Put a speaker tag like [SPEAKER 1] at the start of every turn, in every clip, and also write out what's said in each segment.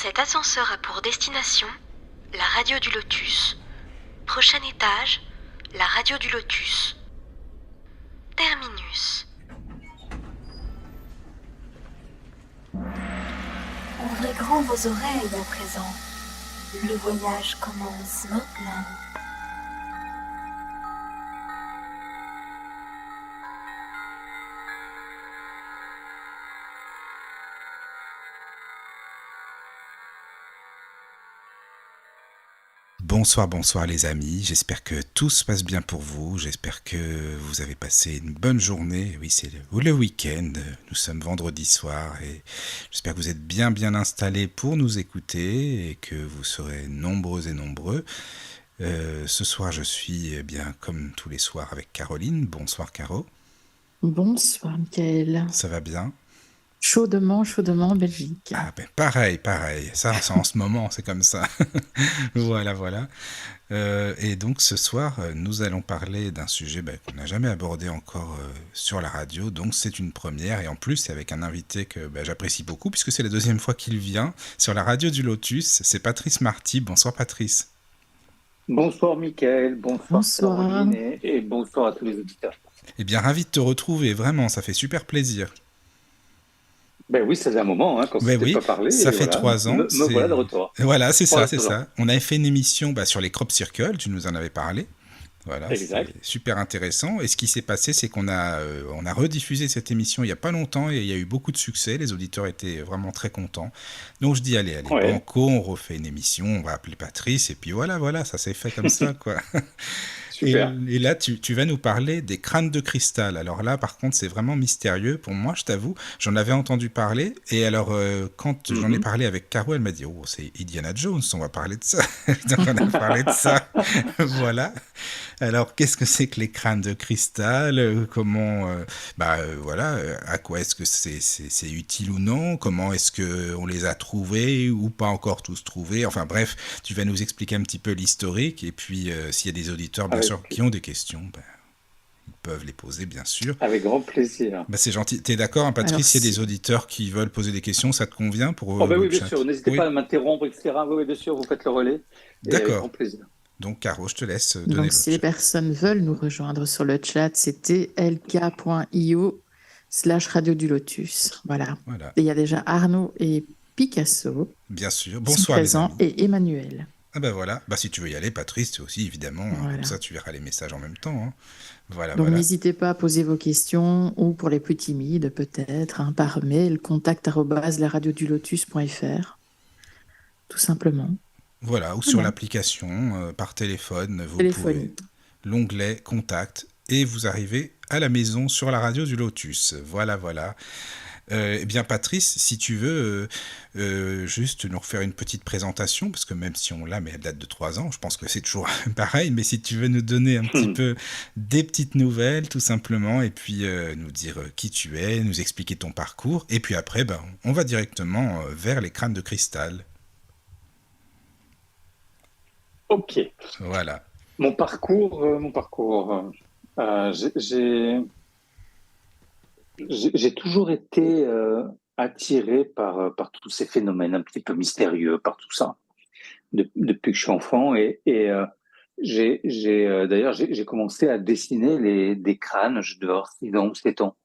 [SPEAKER 1] Cet ascenseur a pour destination la radio du Lotus. Prochain étage, la radio du Lotus. Terminus.
[SPEAKER 2] Ouvrez grand vos oreilles à présent. Le voyage commence maintenant.
[SPEAKER 3] Bonsoir, bonsoir les amis, j'espère que tout se passe bien pour vous, j'espère que vous avez passé une bonne journée, oui c'est le week-end, nous sommes vendredi soir et j'espère que vous êtes bien installés pour nous écouter et que vous serez nombreux et nombreux. Ce soir je suis bien comme tous les soirs avec Caroline, bonsoir Caro.
[SPEAKER 4] Bonsoir Mickaël.
[SPEAKER 3] Ça va bien?
[SPEAKER 4] Chaudement en Belgique.
[SPEAKER 3] Ah ben pareil, ça c'est en ce moment, c'est comme ça. Voilà. Et donc ce soir, nous allons parler d'un sujet qu'on n'a jamais abordé encore sur la radio, donc c'est une première, et en plus c'est avec un invité que j'apprécie beaucoup, puisque c'est la deuxième fois qu'il vient sur la radio du Lotus, c'est Patrice Marty. Bonsoir Patrice.
[SPEAKER 5] Bonsoir Mickaël, bonsoir Caroline et bonsoir à tous les auditeurs.
[SPEAKER 3] Eh bien ravi de te retrouver, vraiment, ça fait super plaisir.
[SPEAKER 5] Ben oui, ça fait un moment quand on ne pas parlé.
[SPEAKER 3] Ça fait 3 ans.
[SPEAKER 5] Me voilà de retour.
[SPEAKER 3] Voilà, c'est ça. On avait fait une émission sur les crop circles, tu nous en avais parlé. Voilà, c'était super intéressant. Et ce qui s'est passé, c'est qu'on a rediffusé cette émission il n'y a pas longtemps et il y a eu beaucoup de succès. Les auditeurs étaient vraiment très contents. Donc je dis, allez, banco, on refait une émission, on va appeler Patrice. Et puis voilà, ça s'est fait comme ça, quoi. Et là, tu vas nous parler des crânes de cristal. Alors là, par contre, c'est vraiment mystérieux. Pour moi, je t'avoue, j'en avais entendu parler. Et alors, quand j'en ai parlé avec Caro, elle m'a dit « Oh, c'est Indiana Jones, on va parler de ça. » Donc, on a parlé de ça. Voilà. Alors, qu'est-ce que c'est que les crânes de cristal? Comment, à quoi est-ce que c'est utile ou non? Comment est-ce qu'on les a trouvés ou pas encore tous trouvés? Enfin bref, tu vas nous expliquer un petit peu l'historique. Et puis, s'il y a des auditeurs, bien sûr, qui ont des questions, ils peuvent les poser, bien sûr.
[SPEAKER 5] Avec grand plaisir.
[SPEAKER 3] C'est gentil. T'es d'accord, hein, Patrice? S'il y a des auditeurs qui veulent poser des questions, ça te convient pour
[SPEAKER 5] oui, bien sûr. N'hésitez pas à m'interrompre, etc. Oui, bien sûr, vous faites le relais.
[SPEAKER 3] D'accord.
[SPEAKER 5] Avec grand plaisir.
[SPEAKER 3] Donc, Caro, je te laisse donner
[SPEAKER 4] Donc, si les personnes veulent nous rejoindre sur le chat, c'était lk.io/radio du Lotus. Voilà. Et il y a déjà Arnaud et Picasso.
[SPEAKER 3] Bien sûr. Bonsoir,
[SPEAKER 4] présents,
[SPEAKER 3] les amis.
[SPEAKER 4] et Emmanuel.
[SPEAKER 3] Ah voilà. Si tu veux y aller, Patrice, tu aussi, évidemment. Voilà. Comme ça, tu verras les messages en même temps. Hein.
[SPEAKER 4] Donc, n'hésitez pas à poser vos questions, ou pour les plus timides, peut-être, par mail, contact@laradiodulotus.fr. Tout simplement.
[SPEAKER 3] Voilà, ou sur l'application, par téléphone, vous pouvez l'onglet Contact et vous arrivez à la maison sur la radio du Lotus. Voilà. Eh bien Patrice, si tu veux juste nous refaire une petite présentation, parce que même si on l'a, mais elle date de 3 ans, je pense que c'est toujours pareil, mais si tu veux nous donner un petit peu des petites nouvelles, tout simplement, et puis nous dire qui tu es, nous expliquer ton parcours, et puis après, on va directement vers les crânes de cristal.
[SPEAKER 5] Ok.
[SPEAKER 3] Voilà.
[SPEAKER 5] Mon parcours. J'ai toujours été attiré par tous ces phénomènes un petit peu mystérieux, par tout ça, depuis que je suis enfant. D'ailleurs, j'ai commencé à dessiner des crânes, je devais avoir 6 ans ou 7 ans.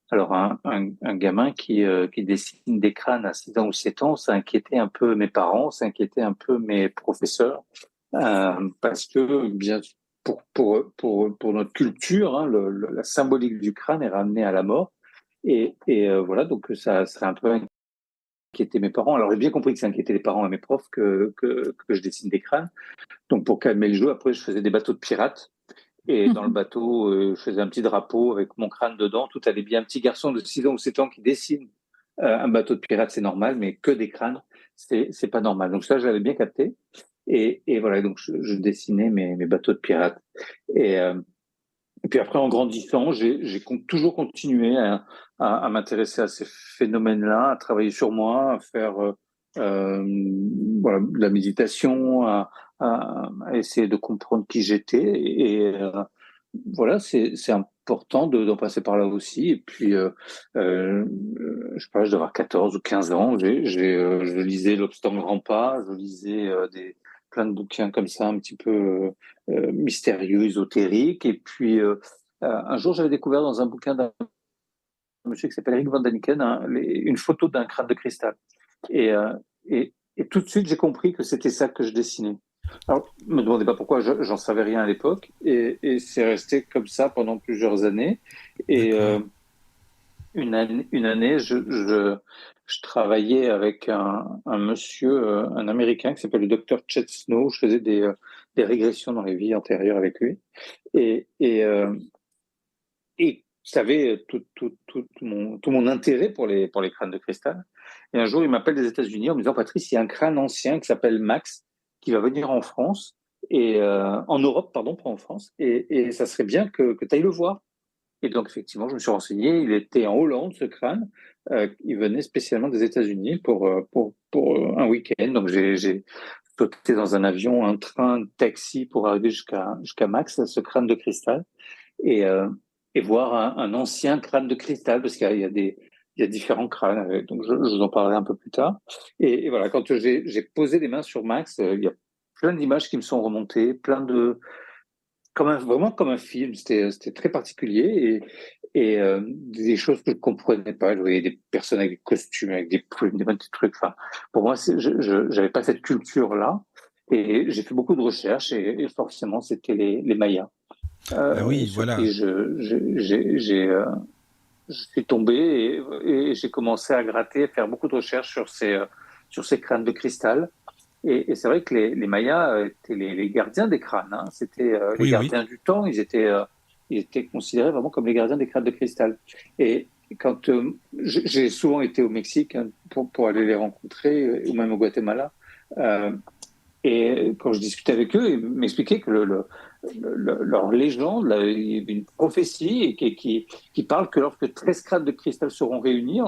[SPEAKER 5] Alors, un gamin qui dessine des crânes à 6 ans ou 7 ans, ça inquiétait un peu mes parents, ça inquiétait un peu mes professeurs. Parce que bien pour notre culture, hein, la symbolique du crâne est ramenée à la mort, et voilà, donc ça a un peu inquiété mes parents. Alors j'ai bien compris que ça inquiétait les parents et mes profs que je dessine des crânes. Donc pour calmer le jeu, après je faisais des bateaux de pirates, et dans le bateau je faisais un petit drapeau avec mon crâne dedans, tout allait bien. Un petit garçon de 6 ans ou 7 ans qui dessine un bateau de pirates, c'est normal, mais que des crânes, c'est pas normal. Donc ça, j'avais bien capté. Et voilà, donc je dessinais mes bateaux de pirates. Et puis après, en grandissant, j'ai toujours continué à m'intéresser à ces phénomènes-là, à travailler sur moi, à faire de la méditation, à essayer de comprendre qui j'étais. Et voilà, c'est important d'en passer par là aussi. Et puis, je sais pas, je devais avoir 14 ou 15 ans. Je lisais L'Obstant ne grand pas, je lisais plein de bouquins comme ça, un petit peu mystérieux, ésotériques. Et puis, un jour, j'avais découvert dans un bouquin d'un monsieur qui s'appelle Eric Van Daniken une photo d'un crâne de cristal. Et, et tout de suite, j'ai compris que c'était ça que je dessinais. Alors, ne me demandez pas pourquoi, j'en savais rien à l'époque, et c'est resté comme ça pendant plusieurs années. Et une année, je travaillais avec un monsieur, un Américain qui s'appelle le docteur Chet Snow. Je faisais des régressions dans les vies antérieures avec lui, et ça avait tout mon intérêt pour les crânes de cristal. Et un jour, il m'appelle des États-Unis en me disant, Patrice, il y a un crâne ancien qui s'appelle Max qui va venir en France, en Europe, pardon, pas en France, et ça serait bien que tu ailles le voir. Et donc, effectivement, je me suis renseigné. Il était en Hollande, ce crâne. Il venait spécialement des États-Unis pour un week-end. Donc, j'ai sauté dans un avion, un train, un taxi pour arriver jusqu'à Max, ce crâne de cristal, et voir un ancien crâne de cristal, parce qu'il y a différents crânes. Donc, je vous en parlerai un peu plus tard. Et voilà, quand j'ai posé les mains sur Max, il y a plein d'images qui me sont remontées, vraiment comme un film. C'était très particulier, et des choses que je comprenais pas. Je voyais des personnes avec des costumes, avec des plumes, des trucs. Enfin, pour moi, je n'avais pas cette culture-là, et j'ai fait beaucoup de recherches, et forcément, c'était les Mayas.
[SPEAKER 3] Oui, voilà.
[SPEAKER 5] Et je suis tombé, et j'ai commencé à gratter, à faire beaucoup de recherches sur ces crânes de cristal. Et c'est vrai que les Mayas étaient les gardiens des crânes. Hein. C'était les gardiens du temps. Ils étaient considérés vraiment comme les gardiens des crânes de cristal. Et quand j'ai souvent été au Mexique, hein, pour aller les rencontrer, ou même au Guatemala, et quand je discutais avec eux, ils m'expliquaient que leur légende, il y a une prophétie qui parle que lorsque 13 crânes de cristal seront réunis,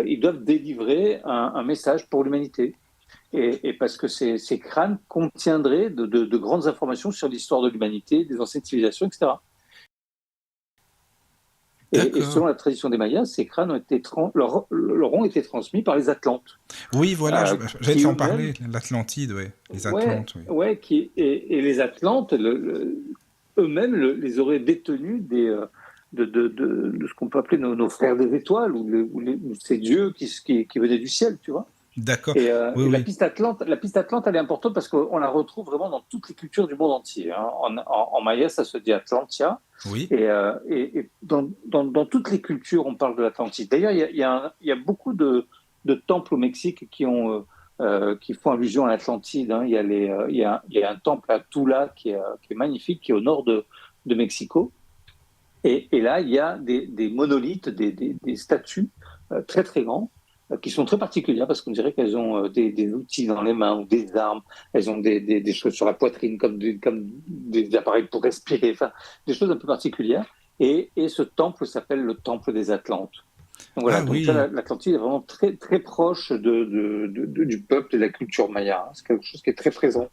[SPEAKER 5] ils doivent délivrer un message pour l'humanité. Et parce que ces crânes contiendraient de grandes informations sur l'histoire de l'humanité, des anciennes civilisations, etc. Et selon la tradition des Mayas, ces crânes leur ont été transmis par les Atlantes.
[SPEAKER 3] Oui, voilà, j'allais en parler, l'Atlantide, oui. Les Atlantes, oui.
[SPEAKER 5] Ouais, et les Atlantes, eux-mêmes les auraient détenus de ce qu'on peut appeler nos frères des étoiles, ou ces dieux qui venaient du ciel, tu vois.
[SPEAKER 3] D'accord.
[SPEAKER 5] Et la piste Atlante, elle est importante parce qu'on la retrouve vraiment dans toutes les cultures du monde entier. Hein. En maya, ça se dit Atlantia.
[SPEAKER 3] Oui.
[SPEAKER 5] Et dans toutes les cultures, on parle de l'Atlantide. D'ailleurs, il y a beaucoup de temples au Mexique qui font allusion à l'Atlantide. Hein. Il y a un temple à Tula qui est magnifique, qui est au nord de Mexico. Et là, il y a des monolithes, des statues très très grands, qui sont très particulières parce qu'on dirait qu'elles ont des outils dans les mains ou des armes. Elles ont des choses sur la poitrine comme des appareils pour respirer, enfin des choses un peu particulières. Et ce temple s'appelle le temple des Atlantes. Donc voilà, l'Atlantide est vraiment très très proche du peuple et de la culture maya. C'est quelque chose qui est très présent.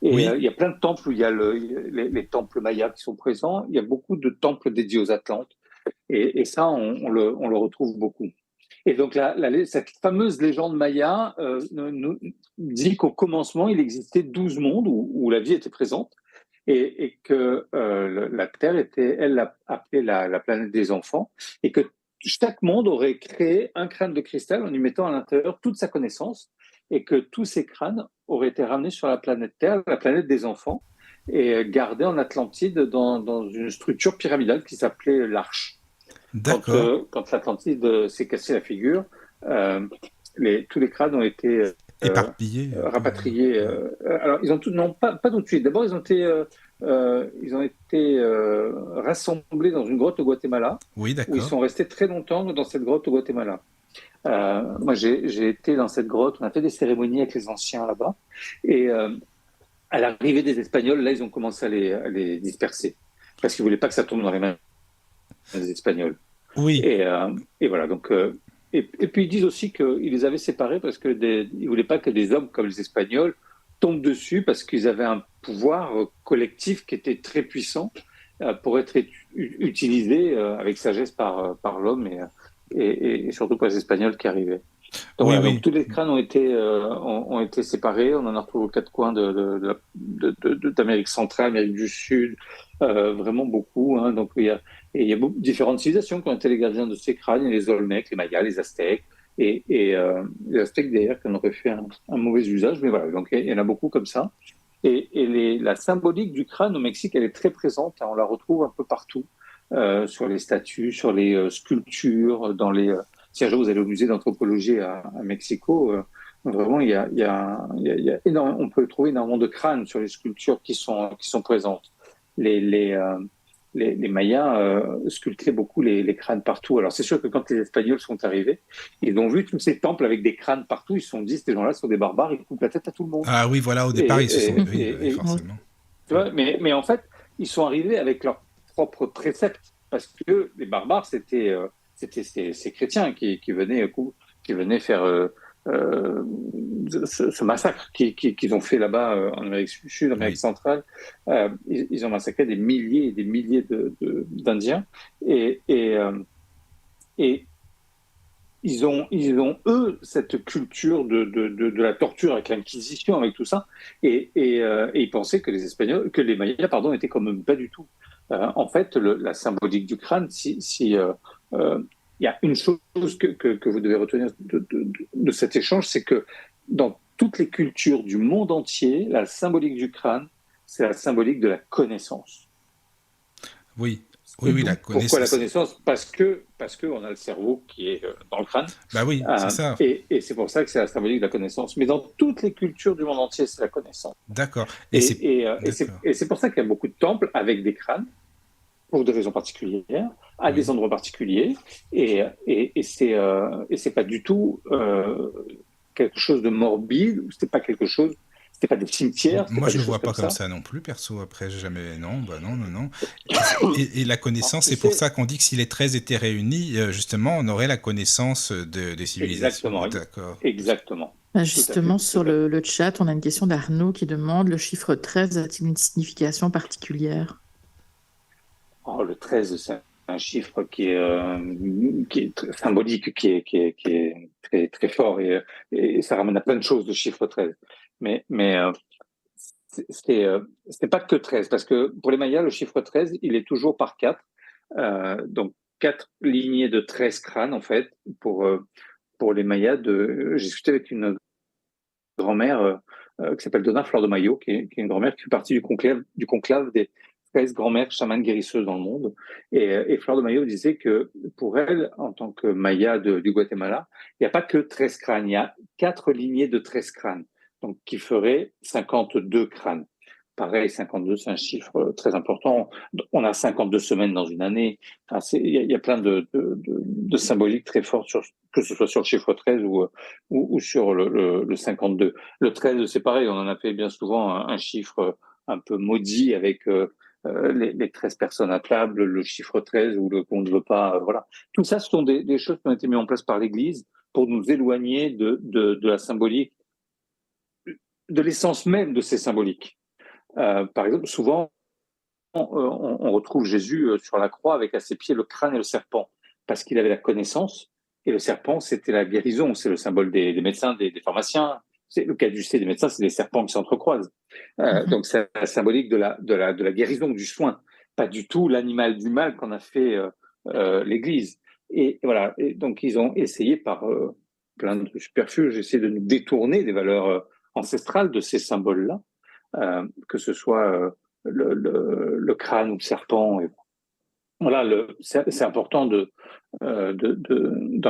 [SPEAKER 5] Et il y a plein de temples où il y a les temples mayas qui sont présents. Il y a beaucoup de temples dédiés aux Atlantes. Et ça, on le retrouve beaucoup. Et donc, cette fameuse légende maya nous dit qu'au commencement, il existait 12 mondes où la vie était présente, et que la Terre était, elle, appelée la planète des enfants, et que chaque monde aurait créé un crâne de cristal en y mettant à l'intérieur toute sa connaissance, et que tous ces crânes auraient été ramenés sur la planète Terre, la planète des enfants, et gardés en Atlantide dans une structure pyramidale qui s'appelait l'Arche. Quand l'Atlantide s'est cassé la figure, tous les crânes ont été
[SPEAKER 3] éparpillés,
[SPEAKER 5] rapatriés. Alors, ils ont pas tout de suite. D'abord, ils ont été rassemblés dans une grotte au Guatemala, où ils sont restés très longtemps dans cette grotte au Guatemala. Moi, j'ai été dans cette grotte. On a fait des cérémonies avec les anciens là-bas, et à l'arrivée des Espagnols, là, ils ont commencé à les disperser parce qu'ils voulaient pas que ça tombe dans les mains des Espagnols.
[SPEAKER 3] Oui.
[SPEAKER 5] Et voilà. Donc, et puis ils disent aussi qu'ils les avaient séparés parce que ils voulaient pas que des hommes comme les Espagnols tombent dessus, parce qu'ils avaient un pouvoir collectif qui était très puissant, pour être utilisé avec sagesse par l'homme et surtout par les Espagnols qui arrivaient. Donc,
[SPEAKER 3] Oui,
[SPEAKER 5] voilà,
[SPEAKER 3] oui.
[SPEAKER 5] donc tous les crânes ont été séparés. On en a retrouvé aux quatre coins d'Amérique centrale, Amérique du Sud, vraiment beaucoup. Hein. Donc il y a différentes civilisations qui ont été les gardiens de ces crânes. Il y a les Olmecs, les Mayas, les Aztèques et les Aztèques d'ailleurs qui en auraient fait un mauvais usage. Mais voilà, donc il y en a beaucoup comme ça. La symbolique du crâne au Mexique, elle est très présente. Hein. On la retrouve un peu partout, sur les statues, sur les sculptures, si un jour vous allez au musée d'anthropologie à Mexico, vraiment, il y a on peut trouver énormément de crânes sur les sculptures qui sont présentes. Les Mayas sculptaient beaucoup les crânes partout. Alors c'est sûr que quand les Espagnols sont arrivés, ils ont vu tous ces temples avec des crânes partout. Ils se sont dit, ces gens-là sont des barbares, ils coupent la tête à tout le monde.
[SPEAKER 3] Ah oui, voilà, au départ, ils se sont... Oui, forcément.
[SPEAKER 5] Tu vois, mais en fait, ils sont arrivés avec leurs propres préceptes, parce que les barbares, c'était ces chrétiens qui venaient faire ce massacre qu'ils ont fait là-bas en Amérique du Sud, en Amérique centrale. Ils ont massacré des milliers et des milliers d'Indiens. Et ils ont, eux, cette culture de la torture avec l'Inquisition, avec tout ça, et ils pensaient que les Mayas, pardon, étaient comme eux, pas du tout. En fait, la symbolique du crâne, il y a une chose que vous devez retenir de cet échange, c'est que dans toutes les cultures du monde entier, la symbolique du crâne, c'est la symbolique de la connaissance.
[SPEAKER 3] Oui. Oui, la connaissance.
[SPEAKER 5] Pourquoi la connaissance ? Parce que on a le cerveau qui est dans le crâne.
[SPEAKER 3] Bah oui, c'est ça.
[SPEAKER 5] Et c'est pour ça que c'est la symbolique de la connaissance. Mais dans toutes les cultures du monde entier, c'est la connaissance.
[SPEAKER 3] D'accord.
[SPEAKER 5] Et c'est pour ça qu'il y a beaucoup de temples avec des crânes, pour des raisons particulières, à des endroits particuliers. Et c'est pas du tout quelque chose de morbide. C'était pas des cimetières.
[SPEAKER 3] Moi, je le vois pas comme ça non plus, perso. Après, j'ai jamais... Non. Et la connaissance, c'est pour ça qu'on dit que si les 13 étaient réunis, justement, on aurait la connaissance des civilisations.
[SPEAKER 5] Exactement.
[SPEAKER 3] D'accord.
[SPEAKER 5] Exactement.
[SPEAKER 4] Justement, sur le chat, on a une question d'Arnaud qui demande, le chiffre 13 a-t-il une signification particulière ?
[SPEAKER 5] Le 13, c'est un chiffre qui est très symbolique, qui est très, très fort, et ça ramène à plein de choses, le chiffre 13. Mais c'est pas que 13, parce que pour les Mayas, le chiffre 13, il est toujours par 4. Donc 4 lignées de 13 crânes, en fait, pour les Mayas. J'ai discuté avec une grand-mère qui s'appelle Donna Flor de Mayo, qui est une grand-mère qui fait partie du conclave des 13 grand-mères chamanes guérisseuses dans le monde. Et Flor de Mayo disait que pour elle, en tant que Maya du Guatemala, il n'y a pas que 13 crânes, il y a 4 lignées de 13 crânes, donc qui ferait 52 crânes. Pareil, 52, c'est un chiffre très important. On a 52 semaines dans une année. Enfin, il y a plein de symboliques très fortes, que ce soit sur le chiffre 13 ou sur le 52. Le 13, c'est pareil, on en a fait bien souvent un chiffre un peu maudit avec les 13 personnes à table, le chiffre 13 ou qu'on ne veut pas. Voilà. Tout ça, ce sont des choses qui ont été mises en place par l'Église pour nous éloigner de la symbolique, de l'essence même de ces symboliques. Par exemple, souvent, on retrouve Jésus sur la croix avec à ses pieds le crâne et le serpent, parce qu'il avait la connaissance, et le serpent, c'était la guérison, c'est le symbole des médecins, des pharmaciens. C'est le caducée des médecins, c'est des serpents qui s'entrecroisent. Donc c'est la symbolique de la guérison, du soin, pas du tout l'animal du mal qu'en a fait l'Église. Et voilà. Et donc ils ont essayé par plein de subterfuges, essayé de nous détourner des valeurs ancestrales de ces symboles-là. Que ce soit le crâne ou le serpent. Et voilà, c'est important d'en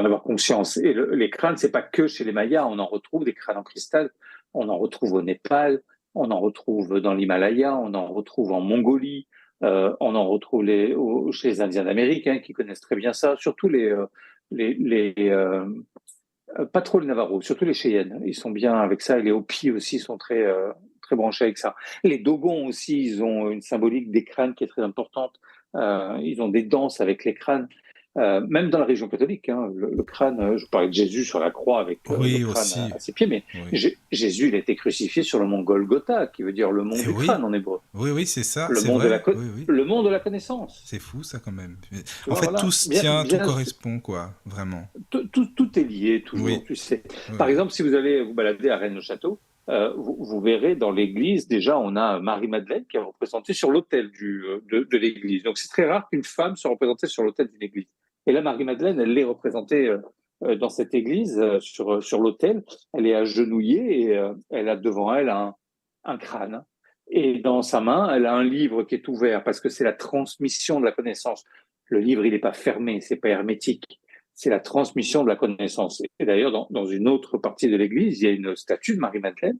[SPEAKER 5] avoir conscience. Et les crânes, c'est pas que chez les Mayas. On en retrouve des crânes en cristal. On en retrouve au Népal. On en retrouve dans l'Himalaya. On en retrouve en Mongolie. On en retrouve chez les Indiens d'Amérique, qui connaissent très bien ça. Surtout pas trop les Navajos, surtout les Cheyennes. Ils sont bien avec ça. Et les Hopis aussi sont très branchés avec ça. Les Dogons aussi, ils ont une symbolique des crânes qui est très importante. Ils ont des danses avec les crânes. même dans la religion catholique, hein, le crâne, je parlais de Jésus sur la croix avec
[SPEAKER 3] Oui,
[SPEAKER 5] le crâne
[SPEAKER 3] aussi.
[SPEAKER 5] à ses pieds, mais
[SPEAKER 3] Oui.
[SPEAKER 5] Jésus, il a été crucifié sur le mont Golgotha, qui veut dire le mont du
[SPEAKER 3] Oui.
[SPEAKER 5] crâne en hébreu.
[SPEAKER 3] Oui, c'est ça,
[SPEAKER 5] Le
[SPEAKER 3] c'est
[SPEAKER 5] mont de
[SPEAKER 3] vrai.
[SPEAKER 5] la,
[SPEAKER 3] Oui.
[SPEAKER 5] le mont de la connaissance.
[SPEAKER 3] C'est fou, ça, quand même.
[SPEAKER 5] Tu
[SPEAKER 3] En
[SPEAKER 5] vois,
[SPEAKER 3] fait,
[SPEAKER 5] voilà.
[SPEAKER 3] tout se tient, tout correspond, quoi, vraiment.
[SPEAKER 5] Tout est lié toujours,
[SPEAKER 3] Oui.
[SPEAKER 5] tu sais.
[SPEAKER 3] Oui.
[SPEAKER 5] Par exemple, si vous allez vous balader à Rennes-le-Château, vous verrez dans l'église, déjà, on a Marie-Madeleine qui est représentée sur l'autel de l'église. Donc, c'est très rare qu'une femme soit représentée sur l'autel d'une église. Et là, Marie-Madeleine, elle est représentée dans cette église, sur l'autel. Elle est agenouillée et elle a devant elle un crâne. Et dans sa main, elle a un livre qui est ouvert parce que c'est la transmission de la connaissance. Le livre, il n'est pas fermé, c'est pas hermétique. C'est la transmission de la connaissance. Et d'ailleurs, dans une autre partie de l'église, il y a une statue de Marie-Madeleine.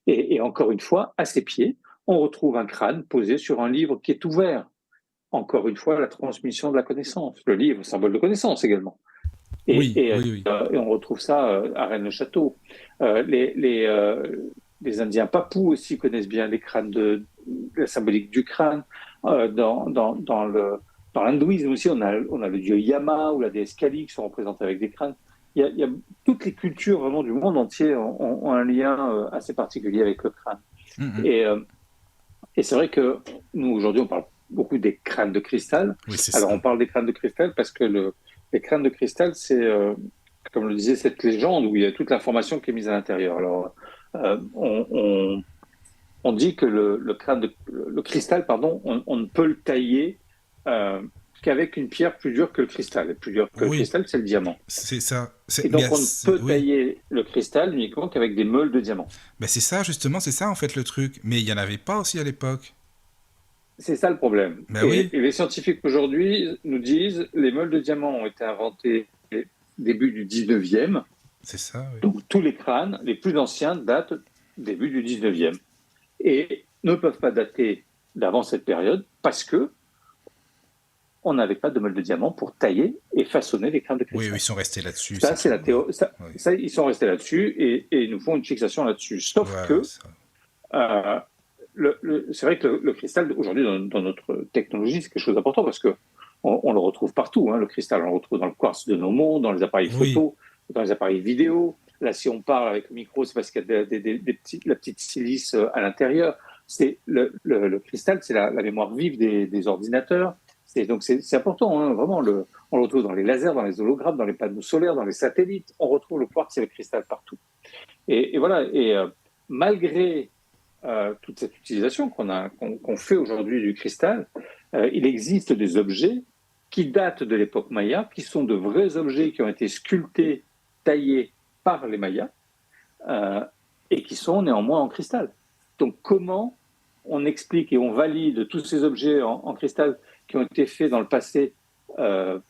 [SPEAKER 5] Et encore une fois, à ses pieds, on retrouve un crâne posé sur un livre qui est ouvert. Encore une fois, la transmission de la connaissance. Le livre, symbole de connaissance également. Et on retrouve ça à Rennes-le-Château. Les Indiens papous aussi connaissent bien les crânes la symbolique du crâne. Dans l'hindouisme aussi, on a le dieu Yama ou la déesse Kali qui sont représentés avec des crânes. Il y a toutes les cultures vraiment du monde entier ont un lien assez particulier avec le crâne. Mm-hmm. Et c'est vrai que nous, aujourd'hui, on parle beaucoup des crânes de cristal.
[SPEAKER 3] Oui,
[SPEAKER 5] alors, on parle des crânes de cristal parce que les crânes de cristal, c'est, comme le disait cette légende, où il y a toute l'information qui est mise à l'intérieur. Alors, on dit que le cristal, on ne peut le tailler qu'avec une pierre plus dure que le cristal. Et plus dure que le cristal, c'est le diamant.
[SPEAKER 3] C'est ça.
[SPEAKER 5] Et donc, on ne peut tailler le cristal uniquement qu'avec des meules de diamant.
[SPEAKER 3] Ben c'est ça, justement, c'est ça, en fait, le truc. Mais il n'y en avait pas aussi à l'époque.
[SPEAKER 5] C'est ça le problème. Et les scientifiques aujourd'hui nous disent les meules de diamant ont été inventées début du 19e.
[SPEAKER 3] C'est ça, oui.
[SPEAKER 5] Donc, tous les crânes, les plus anciens, datent début du 19e. Et ne peuvent pas dater d'avant cette période parce que on n'avait pas de meules de diamant pour tailler et façonner les crânes de cristal.
[SPEAKER 3] Oui, ils sont restés là-dessus.
[SPEAKER 5] Ça, c'est la théorie. Ça, ils sont restés là-dessus et ils nous font une fixation là-dessus. Sauf que c'est vrai que le cristal, aujourd'hui, dans notre technologie, c'est quelque chose d'important parce qu'on le retrouve partout. Hein, le cristal, on le retrouve dans le quartz de nos montres, dans les appareils photo, dans les appareils vidéo. Là, si on parle avec le micro, c'est parce qu'il y a la petite silice à l'intérieur. Le cristal, c'est la mémoire vive des ordinateurs. Donc, c'est important, hein, vraiment. On le retrouve dans les lasers, dans les hologrammes, dans les panneaux solaires, dans les satellites. On retrouve le quartz et le cristal partout. Et voilà. Et malgré toute cette utilisation qu'on fait aujourd'hui du cristal, il existe des objets qui datent de l'époque Maya, qui sont de vrais objets qui ont été sculptés, taillés par les Mayas, et qui sont néanmoins en cristal. Donc comment on explique et on valide tous ces objets en cristal qui ont été faits dans le passé,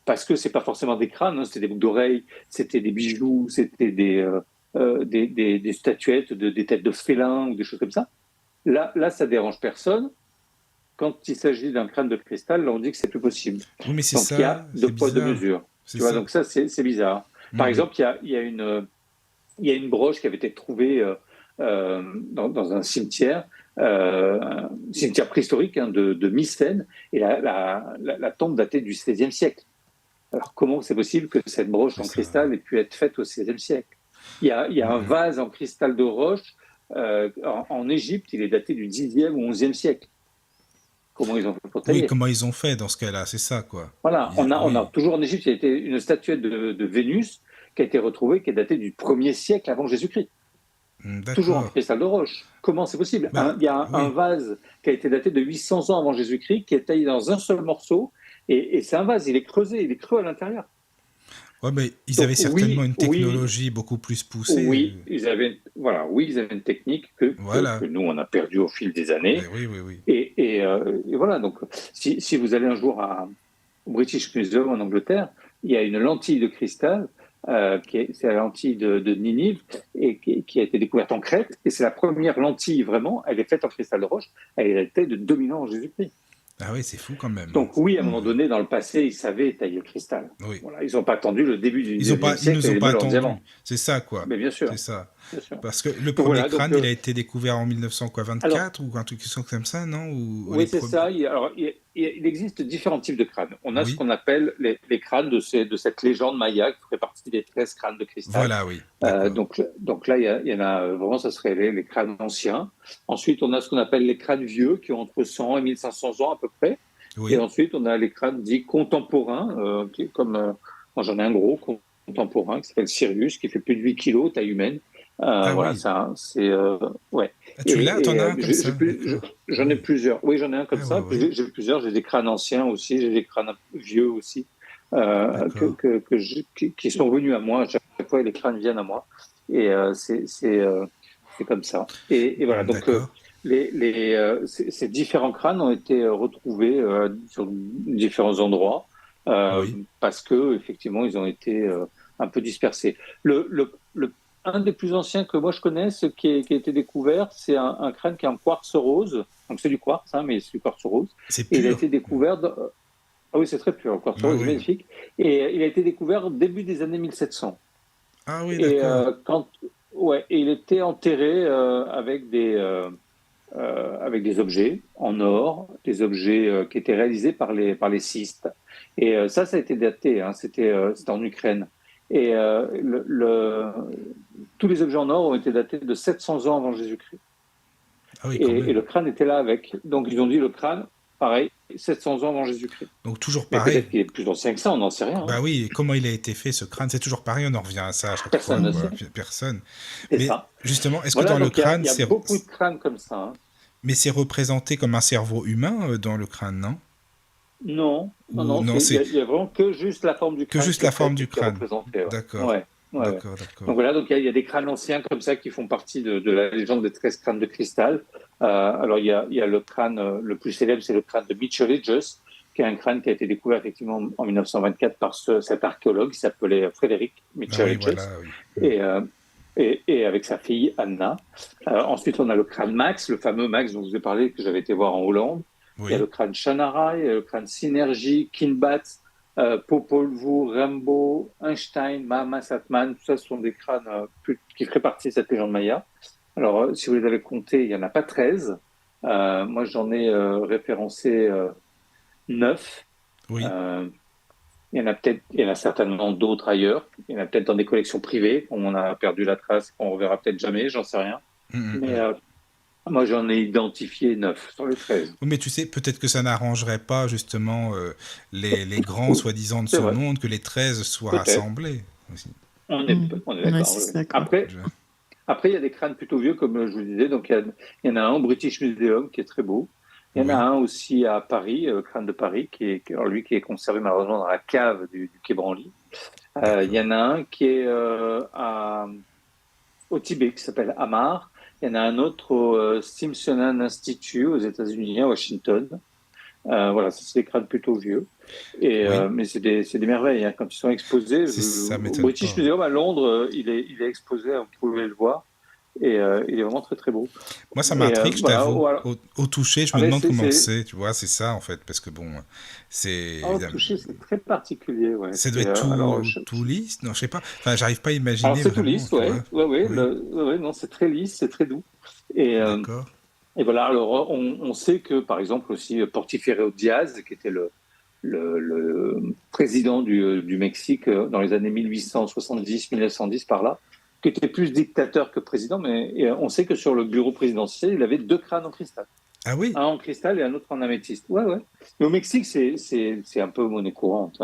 [SPEAKER 5] parce que c'est pas forcément des crânes, hein, c'était des boucles d'oreilles, c'était des bijoux, c'était des statuettes, des têtes de félins ou des choses comme ça. Là, ça dérange personne. Quand il s'agit d'un crâne de cristal, là, on dit que c'est plus possible.
[SPEAKER 3] Oui, mais c'est
[SPEAKER 5] donc,
[SPEAKER 3] ça.
[SPEAKER 5] Il y a deux poids, deux mesures. Tu vois, donc ça, c'est bizarre. Par exemple, il y a une broche qui avait été trouvée dans un cimetière préhistorique de Mycène, et la tombe datait du XVIe siècle. Alors, comment c'est possible que cette broche en cristal ait pu être faite au XVIe siècle ? Il y a un vase en cristal de roche en Égypte, il est daté du Xe ou XIe siècle. Comment ils ont fait pour tailler ?
[SPEAKER 3] Oui, comment ils ont fait dans ce cas-là, c'est ça, quoi.
[SPEAKER 5] Voilà, on a toujours en Égypte, il y a été une statuette de Vénus qui a été retrouvée, qui est datée du 1er siècle avant Jésus-Christ. Toujours en cristal de roche. Comment c'est possible ? Il y a un vase qui a été daté de 800 ans avant Jésus-Christ, qui est taillé dans un seul morceau, et c'est un vase, il est creusé, il est creux à l'intérieur.
[SPEAKER 3] Ouais, mais ils avaient certainement une technologie beaucoup plus poussée.
[SPEAKER 5] Oui, ils avaient une technique que nous, on a perdu au fil des années.
[SPEAKER 3] Oui.
[SPEAKER 5] Et voilà, donc si vous allez un jour au British Museum en Angleterre, il y a une lentille de cristal, c'est la lentille de Ninive, et qui a été découverte en Crète, et c'est la première lentille vraiment, elle est faite en cristal de roche, elle était de 2000 ans en Jésus-Christ.
[SPEAKER 3] Ah oui, c'est fou quand même.
[SPEAKER 5] Donc oui, à un moment donné, dans le passé, ils savaient tailler le cristal.
[SPEAKER 3] Oui.
[SPEAKER 5] Voilà, ils n'ont pas attendu le début du
[SPEAKER 3] siècle. Ils nous ont pas attendu. C'est ça, quoi.
[SPEAKER 5] Mais bien sûr.
[SPEAKER 3] C'est ça.
[SPEAKER 5] Bien sûr.
[SPEAKER 3] Parce que le premier crâne, il a été découvert en 1924 ou un truc comme ça, non ?
[SPEAKER 5] Oui, c'est ça. Alors, il existe différents types de crânes. On a ce
[SPEAKER 3] Oui.
[SPEAKER 5] qu'on appelle les crânes de cette légende maya qui fait partie des 13 crânes de cristal.
[SPEAKER 3] Voilà, oui.
[SPEAKER 5] Donc là, il y en a vraiment, ça serait les crânes anciens. Ensuite, on a ce qu'on appelle les crânes vieux qui ont entre 100 et 1500 ans à peu près.
[SPEAKER 3] Oui.
[SPEAKER 5] Et ensuite, on a les crânes dits contemporains, moi j'en ai un gros contemporain qui s'appelle Sirius, qui fait plus de 8 kilos, taille humaine. Voilà,
[SPEAKER 3] oui.
[SPEAKER 5] ouais.
[SPEAKER 3] Tu l'as, t'en as un comme ça?
[SPEAKER 5] J'en ai plusieurs. Oui, j'en ai un comme ça.
[SPEAKER 3] Ouais.
[SPEAKER 5] J'ai plusieurs. J'ai des crânes anciens aussi. J'ai des crânes vieux aussi qui sont venus à moi. À chaque fois, les crânes viennent à moi. Et c'est comme ça. Et voilà. Donc, ces différents crânes ont été retrouvés sur différents endroits parce que effectivement, ils ont été un peu dispersés. Un des plus anciens que moi je connais, qui a été découvert, c'est un crâne qui est en quartz rose. Donc c'est du quartz, mais c'est du quartz rose.
[SPEAKER 3] C'est pur.
[SPEAKER 5] Et il a été découvert. Ah oui, c'est très pur. Le quartz rose, c'est magnifique. Et il a été découvert au début des années 1700.
[SPEAKER 3] Ah oui, d'accord.
[SPEAKER 5] Et il était enterré avec des objets en or, des objets qui étaient réalisés par les cystes. Et ça a été daté. C'était en Ukraine. Et tous les objets en or ont été datés de 700 ans avant Jésus-Christ.
[SPEAKER 3] Ah oui,
[SPEAKER 5] et le crâne était là avec. Donc ils ont dit le crâne, pareil, 700 ans avant Jésus-Christ.
[SPEAKER 3] Donc toujours pareil.
[SPEAKER 5] Mais peut-être qu'il est plus ancien que ça, on n'en sait rien.
[SPEAKER 3] Bah oui, comment il a été fait ce crâne, c'est toujours pareil, on en revient à ça à chaque
[SPEAKER 5] Personne
[SPEAKER 3] fois.
[SPEAKER 5] ne sait.
[SPEAKER 3] Personne.
[SPEAKER 5] C'est
[SPEAKER 3] Mais
[SPEAKER 5] ça.
[SPEAKER 3] justement, est-ce que dans le crâne,
[SPEAKER 5] il y a beaucoup de crânes comme ça.
[SPEAKER 3] Mais c'est représenté comme un cerveau humain dans le crâne, non?
[SPEAKER 5] Non, il y a vraiment que juste la forme du crâne.
[SPEAKER 3] Que juste la forme du crâne.
[SPEAKER 5] D'accord.
[SPEAKER 3] D'accord.
[SPEAKER 5] Donc voilà, donc il y a des crânes anciens comme ça qui font partie de la légende des 13 crânes de cristal. Alors il y a le crâne le plus célèbre, c'est le crâne de Micheligus, qui est un crâne qui a été découvert effectivement en 1924 par cet archéologue qui s'appelait Frédéric Micheligus. Et avec sa fille Anna. Ensuite, on a le crâne Max, le fameux Max dont je vous ai parlé, que j'avais été voir en Hollande. Il y a le crâne Shannara, il y a le crâne Synergie, Kinbat, Popol Vuh, Rambo, Einstein, Mahatma Satman. Tout ça, ce sont des crânes qui feraient partie de cette légende maya. Alors, si vous les avez comptés, il n'y en a pas 13. Moi, j'en ai référencé 9.
[SPEAKER 3] Oui.
[SPEAKER 5] Il y en a certainement d'autres ailleurs. Il y en a peut-être dans des collections privées. On a perdu la trace, qu'on ne reverra peut-être jamais, j'en sais rien. Mais moi, j'en ai identifié 9 sur les 13.
[SPEAKER 3] Oui, mais tu sais, peut-être que ça n'arrangerait pas justement les grands soi-disant de ce monde que les 13 soient rassemblés aussi.
[SPEAKER 5] On est d'accord. Après, il y a des crânes plutôt vieux, comme je vous disais. Donc, il y en a un au British Museum qui est très beau. Il y en a un aussi à Paris, le crâne de Paris, qui est conservé malheureusement dans la cave du Quai Branly. Il y en a un qui est au Tibet, qui s'appelle Amar. Il y en a un autre au Smithsonian Institute aux États-Unis, à Washington. Voilà, ça c'est des crânes plutôt vieux. Mais c'est des merveilles quand ils sont exposés. Au British Museum à Londres, il est exposé, vous pouvez le voir. Et il est vraiment très très beau.
[SPEAKER 3] Moi ça m'intrigue, je t'avoue. Au toucher, je me demande comment c'est, tu vois, c'est ça en fait, parce que bon, c'est.
[SPEAKER 5] Au toucher, c'est très particulier, ouais.
[SPEAKER 3] Ça doit être tout lisse, non, je sais pas. Enfin, j'arrive pas à imaginer.
[SPEAKER 5] Alors c'est tout lisse, ouais. Non, c'est très lisse, c'est très doux.
[SPEAKER 3] D'accord.
[SPEAKER 5] Et voilà, alors on sait que par exemple aussi Porfirio Diaz, qui était le président du Mexique dans les années 1870-1910 par là, qui était plus dictateur que président, mais on sait que sur le bureau présidentiel, il avait 2 crânes en cristal.
[SPEAKER 3] Ah oui.
[SPEAKER 5] Un en cristal et un autre en améthyste. Ouais. Mais au Mexique, c'est un peu monnaie courante.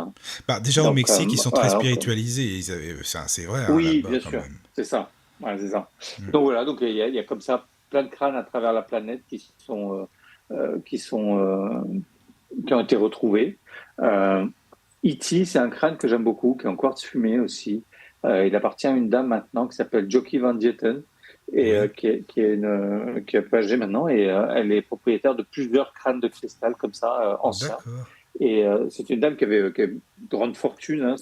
[SPEAKER 3] Déjà au Mexique, ils sont très spiritualisés. C'est vrai.
[SPEAKER 5] Oui, bien sûr. C'est ça. Ouais, c'est ça. Donc voilà, donc il y a comme ça plein de crânes à travers la planète qui ont été retrouvés. E.T., c'est un crâne que j'aime beaucoup, qui est en quartz fumé aussi. Il appartient à une dame maintenant qui s'appelle Jokie Van Dietten et qui est un peu âgée maintenant et elle est propriétaire de plusieurs crânes de cristal comme ça anciens.
[SPEAKER 3] D'accord.
[SPEAKER 5] Et c'est une dame qui avait une grande fortune.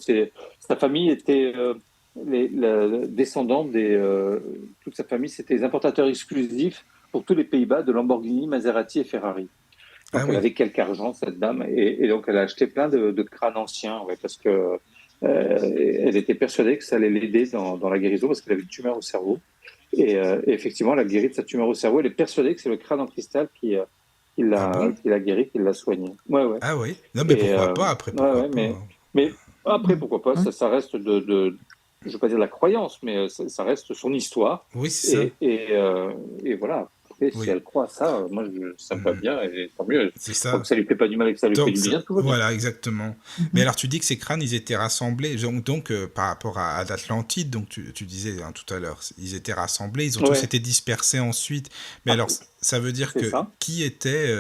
[SPEAKER 5] Sa famille était les descendants toute sa famille, c'était les importateurs exclusifs pour tous les Pays-Bas de Lamborghini, Maserati et Ferrari. Donc elle avait quelque argent cette dame et donc elle a acheté plein de crânes anciens parce que elle était persuadée que ça allait l'aider dans la guérison parce qu'elle avait une tumeur au cerveau. Et effectivement, elle a guéri de sa tumeur au cerveau. Elle est persuadée que c'est le crâne en cristal qui
[SPEAKER 3] Ah bon?
[SPEAKER 5] qui l'a guéri, qui l'a soigné. Ouais, ouais.
[SPEAKER 3] Ah oui? Non, mais pourquoi pas? Après,
[SPEAKER 5] ouais,
[SPEAKER 3] pourquoi
[SPEAKER 5] ouais,
[SPEAKER 3] pas?
[SPEAKER 5] mais après, pourquoi pas? Ça reste je veux pas dire de la croyance, mais ça reste son histoire.
[SPEAKER 3] Oui, c'est ça.
[SPEAKER 5] Et voilà. Après, si
[SPEAKER 3] Oui.
[SPEAKER 5] elle croit à ça, moi, ça me va bien, et tant mieux.
[SPEAKER 3] C'est
[SPEAKER 5] Tant
[SPEAKER 3] ça.
[SPEAKER 5] que ça lui fait pas du mal et que ça lui fait du bien, tout va bien.
[SPEAKER 3] Voilà, exactement. Mais alors, tu dis que ces crânes, ils étaient rassemblés. Donc par rapport à l'Atlantide, donc tu disais hein, tout à l'heure, ils étaient rassemblés, ils ont tous été dispersés ensuite. Mais alors, ça veut dire que qui étaient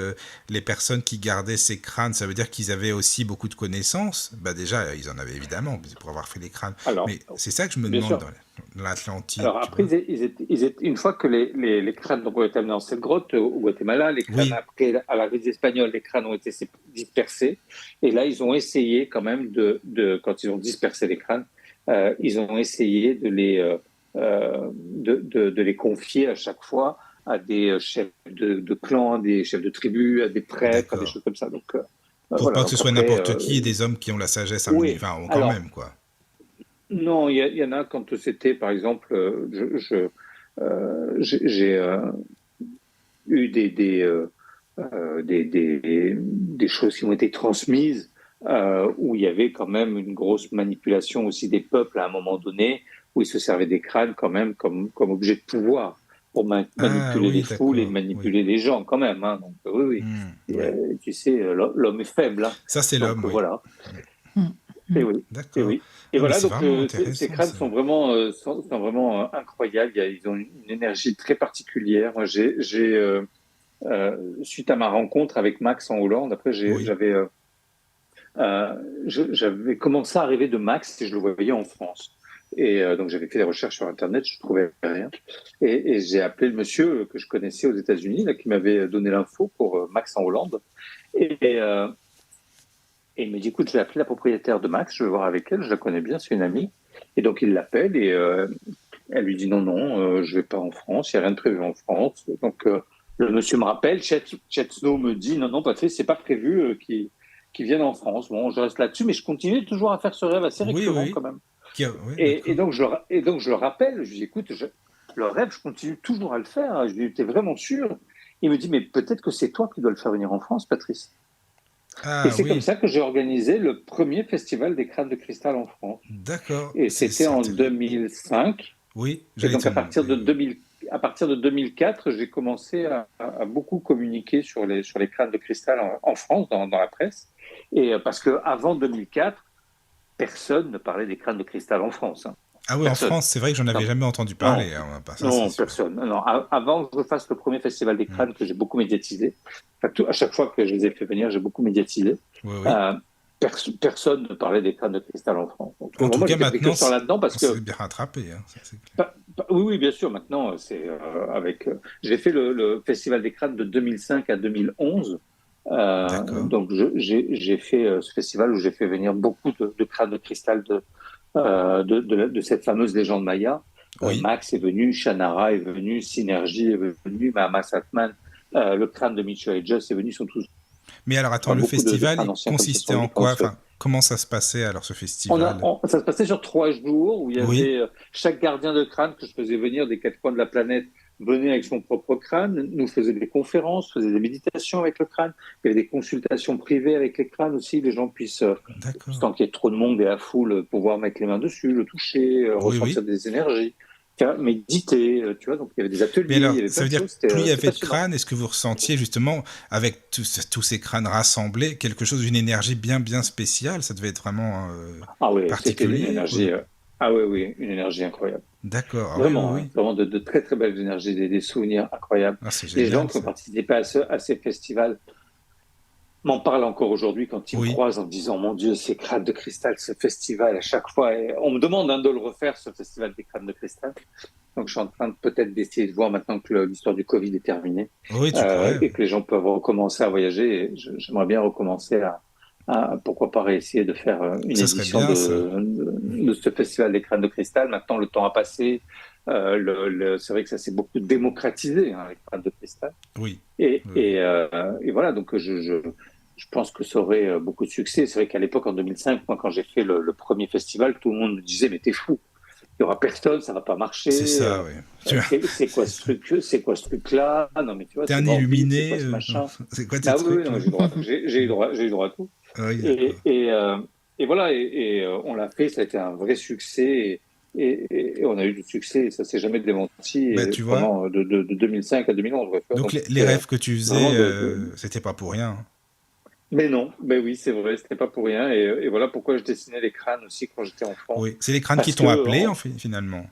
[SPEAKER 3] les personnes qui gardaient ces crânes? Ça veut dire qu'ils avaient aussi beaucoup de connaissances? Bah déjà, ils en avaient évidemment pour avoir fait les crânes. Alors, mais c'est ça que je me demande dans l'Atlantide.
[SPEAKER 5] Alors après, une fois que les crânes ont été amenés dans cette grotte au Guatemala, les crânes après, à l'arrivée espagnole, les crânes ont été dispersés. Et là, ils ont essayé quand même quand ils ont dispersé les crânes, ils ont essayé de les confier à chaque fois à des chefs de clan, à des chefs de tribus, à des prêtres, à des choses comme ça. Donc,
[SPEAKER 3] pour pas que ce soit n'importe qui et des hommes qui ont la sagesse à quand même, quoi.
[SPEAKER 5] Non, il y en a quand c'était, par exemple, j'ai eu des choses qui m'ont été transmises où il y avait quand même une grosse manipulation aussi des peuples à un moment donné, où ils se servaient des crânes quand même comme objet de pouvoir pour manipuler les foules et manipuler les gens quand même. Hein. Donc oui. Tu sais, l'homme est faible. Hein.
[SPEAKER 3] Ça, c'est l'homme, oui.
[SPEAKER 5] Voilà. Et oui.
[SPEAKER 3] D'accord.
[SPEAKER 5] Oui. Et voilà, donc ces crânes sont vraiment incroyables. Ils ont une énergie très particulière. Moi, suite à ma rencontre avec Max en Hollande, après j'avais commencé à rêver de Max et je le voyais en France. Et donc j'avais fait des recherches sur Internet, je ne trouvais rien. Et j'ai appelé le monsieur que je connaissais aux États-Unis, là, qui m'avait donné l'info pour Max en Hollande. Et il me dit, écoute, je vais appeler la propriétaire de Max, je vais voir avec elle, je la connais bien, c'est une amie. Et donc il l'appelle et elle lui dit non, je vais pas en France, il n'y a rien de prévu en France. Donc le monsieur me rappelle, Chet Snow me dit, non, Patrice, c'est pas prévu qu'ils viennent en France. Bon, je reste là-dessus, mais je continue toujours à faire ce rêve assez récurrent quand même. Et donc je le rappelle, je lui dis, écoute, le rêve, je continue toujours à le faire. Je lui dis, t'es vraiment sûr? Il me dit, mais peut-être que c'est toi qui dois le faire venir en France, Patrice. Et c'est comme ça que j'ai organisé le premier festival des crânes de cristal en France.
[SPEAKER 3] D'accord.
[SPEAKER 5] Et c'était en 2005.
[SPEAKER 3] Oui.
[SPEAKER 5] Et donc à partir de 2004, j'ai commencé à beaucoup communiquer sur les crânes de cristal en France, dans la presse. Et parce qu'avant 2004, personne ne parlait des crânes de cristal en France. Hein.
[SPEAKER 3] Ah oui, personne. En France, c'est vrai que j'en avais jamais entendu parler.
[SPEAKER 5] Non, personne. Non, avant que je fasse le premier festival des crânes que j'ai beaucoup médiatisé, à chaque fois que je les ai fait venir, j'ai beaucoup médiatisé. Personne ne parlait des crânes de cristal en France. Donc,
[SPEAKER 3] en tout cas, maintenant,
[SPEAKER 5] c'est
[SPEAKER 3] bien rattrapé. Hein,
[SPEAKER 5] oui, bien sûr. Maintenant, c'est j'ai fait le festival des crânes de 2005 à 2011. Donc, j'ai fait ce festival où j'ai fait venir beaucoup de crânes de cristal de cette fameuse légende maya. Max est venu, Shannara est venu, Synergy est venu, Mahama Satman, le crâne de Micho et Just est venu, sont tous.
[SPEAKER 3] Mais alors attends, le festival consistait en quoi? Comment ça se passait alors ce festival?
[SPEAKER 5] Ça se passait sur 3 jours où il y avait chaque gardien de crâne que je faisais venir des 4 coins de la planète venait avec son propre crâne, nous faisait des conférences, faisait des méditations avec le crâne, il y avait des consultations privées avec les crânes aussi, les gens puissent, sans qu'il y ait trop de monde et la foule, pouvoir mettre les mains dessus, le toucher, ressentir des énergies, méditer, tu vois, donc il y avait des ateliers.
[SPEAKER 3] Mais alors, ça veut dire que plus il y avait de crânes, est-ce que vous ressentiez justement, avec tous ces crânes rassemblés, quelque chose d'une énergie bien spéciale? Ça devait être vraiment particulier.
[SPEAKER 5] C'était une énergie... oui, une énergie incroyable.
[SPEAKER 3] D'accord.
[SPEAKER 5] Vraiment, vraiment de très très belles énergies, des souvenirs incroyables.
[SPEAKER 3] Les
[SPEAKER 5] gens qui ont participé à ces festivals m'en parlent encore aujourd'hui quand ils me croisent en me disant, mon Dieu, ces crânes de cristal, ce festival, à chaque fois. Et on me demande de le refaire, ce festival des crânes de cristal. Donc je suis en train peut-être d'essayer de voir maintenant que l'histoire du Covid est terminée et que les gens peuvent recommencer à voyager. Et j'aimerais bien recommencer pourquoi pas réessayer de faire une édition de ce festival des crânes de cristal. Maintenant, le temps a passé. C'est vrai que ça s'est beaucoup démocratisé, les crânes de cristal.
[SPEAKER 3] Oui.
[SPEAKER 5] Et voilà, donc je pense que ça aurait beaucoup de succès. C'est vrai qu'à l'époque, en 2005, moi, quand j'ai fait le premier festival, tout le monde me disait « mais t'es fou ». il y aura personne, ça va pas marcher.
[SPEAKER 3] C'est ça, oui.
[SPEAKER 5] C'est quoi ce truc-là? Ah non, mais tu vois,
[SPEAKER 3] t'es un illuminé.
[SPEAKER 5] c'est quoi ce machin?
[SPEAKER 3] C'est quoi tes
[SPEAKER 5] Ah
[SPEAKER 3] trucs?
[SPEAKER 5] oui, non, j'ai eu droit à tout.
[SPEAKER 3] Ah oui,
[SPEAKER 5] Et voilà, on l'a fait, ça a été un vrai succès. Et on a eu du succès, et ça s'est jamais démenti.
[SPEAKER 3] Bah, tu vois.
[SPEAKER 5] Vraiment, de 2005 à 2011. Ouais.
[SPEAKER 3] Donc les rêves que tu faisais, c'était pas pour rien.
[SPEAKER 5] Mais non, ben oui, c'est vrai, c'était pas pour rien. Et voilà pourquoi je dessinais les crânes aussi quand j'étais enfant.
[SPEAKER 3] Oui, c'est les crânes qui t'ont appelé, finalement.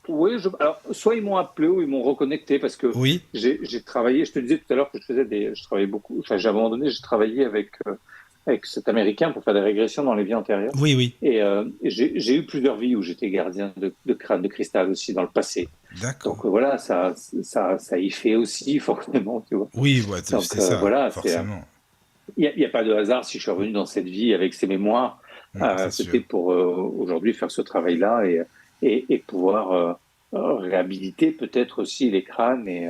[SPEAKER 5] Oui, alors soit ils m'ont appelé ou ils m'ont reconnecté parce que
[SPEAKER 3] oui.
[SPEAKER 5] j'ai travaillé. Je te disais tout à l'heure que je travaillais beaucoup. Enfin, à un moment donné, j'ai travaillé avec cet Américain pour faire des régressions dans les vies antérieures.
[SPEAKER 3] Oui, oui.
[SPEAKER 5] Et j'ai eu plusieurs vies où j'étais gardien de crâne de cristal aussi dans le passé.
[SPEAKER 3] D'accord.
[SPEAKER 5] Donc voilà, ça y fait aussi forcément, tu vois.
[SPEAKER 3] Oui, ouais, c'est ça.
[SPEAKER 5] Voilà,
[SPEAKER 3] forcément.
[SPEAKER 5] Il n'y a pas de hasard si je suis revenu dans cette vie avec ces mémoires. C'était pour aujourd'hui faire ce travail-là et pouvoir réhabiliter peut-être aussi les crânes et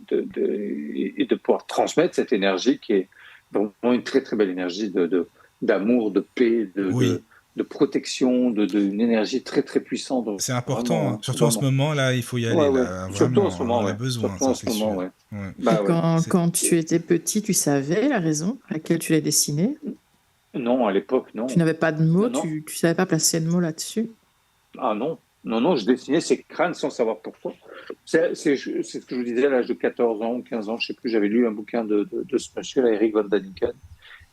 [SPEAKER 5] de pouvoir transmettre cette énergie qui est vraiment une très très belle énergie d'amour, de paix, de protection, d'une énergie très très puissante.
[SPEAKER 3] C'est important, vraiment, surtout en ce moment-là, il faut y aller. Là,
[SPEAKER 5] surtout en ce moment,
[SPEAKER 3] on a besoin, ça c'est sûr.
[SPEAKER 4] Ouais. Bah, quand tu étais petit, tu savais la raison pour laquelle tu l'as dessiné?
[SPEAKER 5] Non, à l'époque, non.
[SPEAKER 4] Tu n'avais pas de mots, tu ne savais pas placer de mots là-dessus?
[SPEAKER 5] Ah non, je dessinais ces crânes sans savoir pourquoi. C'est ce que je vous disais à l'âge de 14 ans ou 15 ans, je ne sais plus, j'avais lu un bouquin de ce monsieur, là, Eric von Daniken.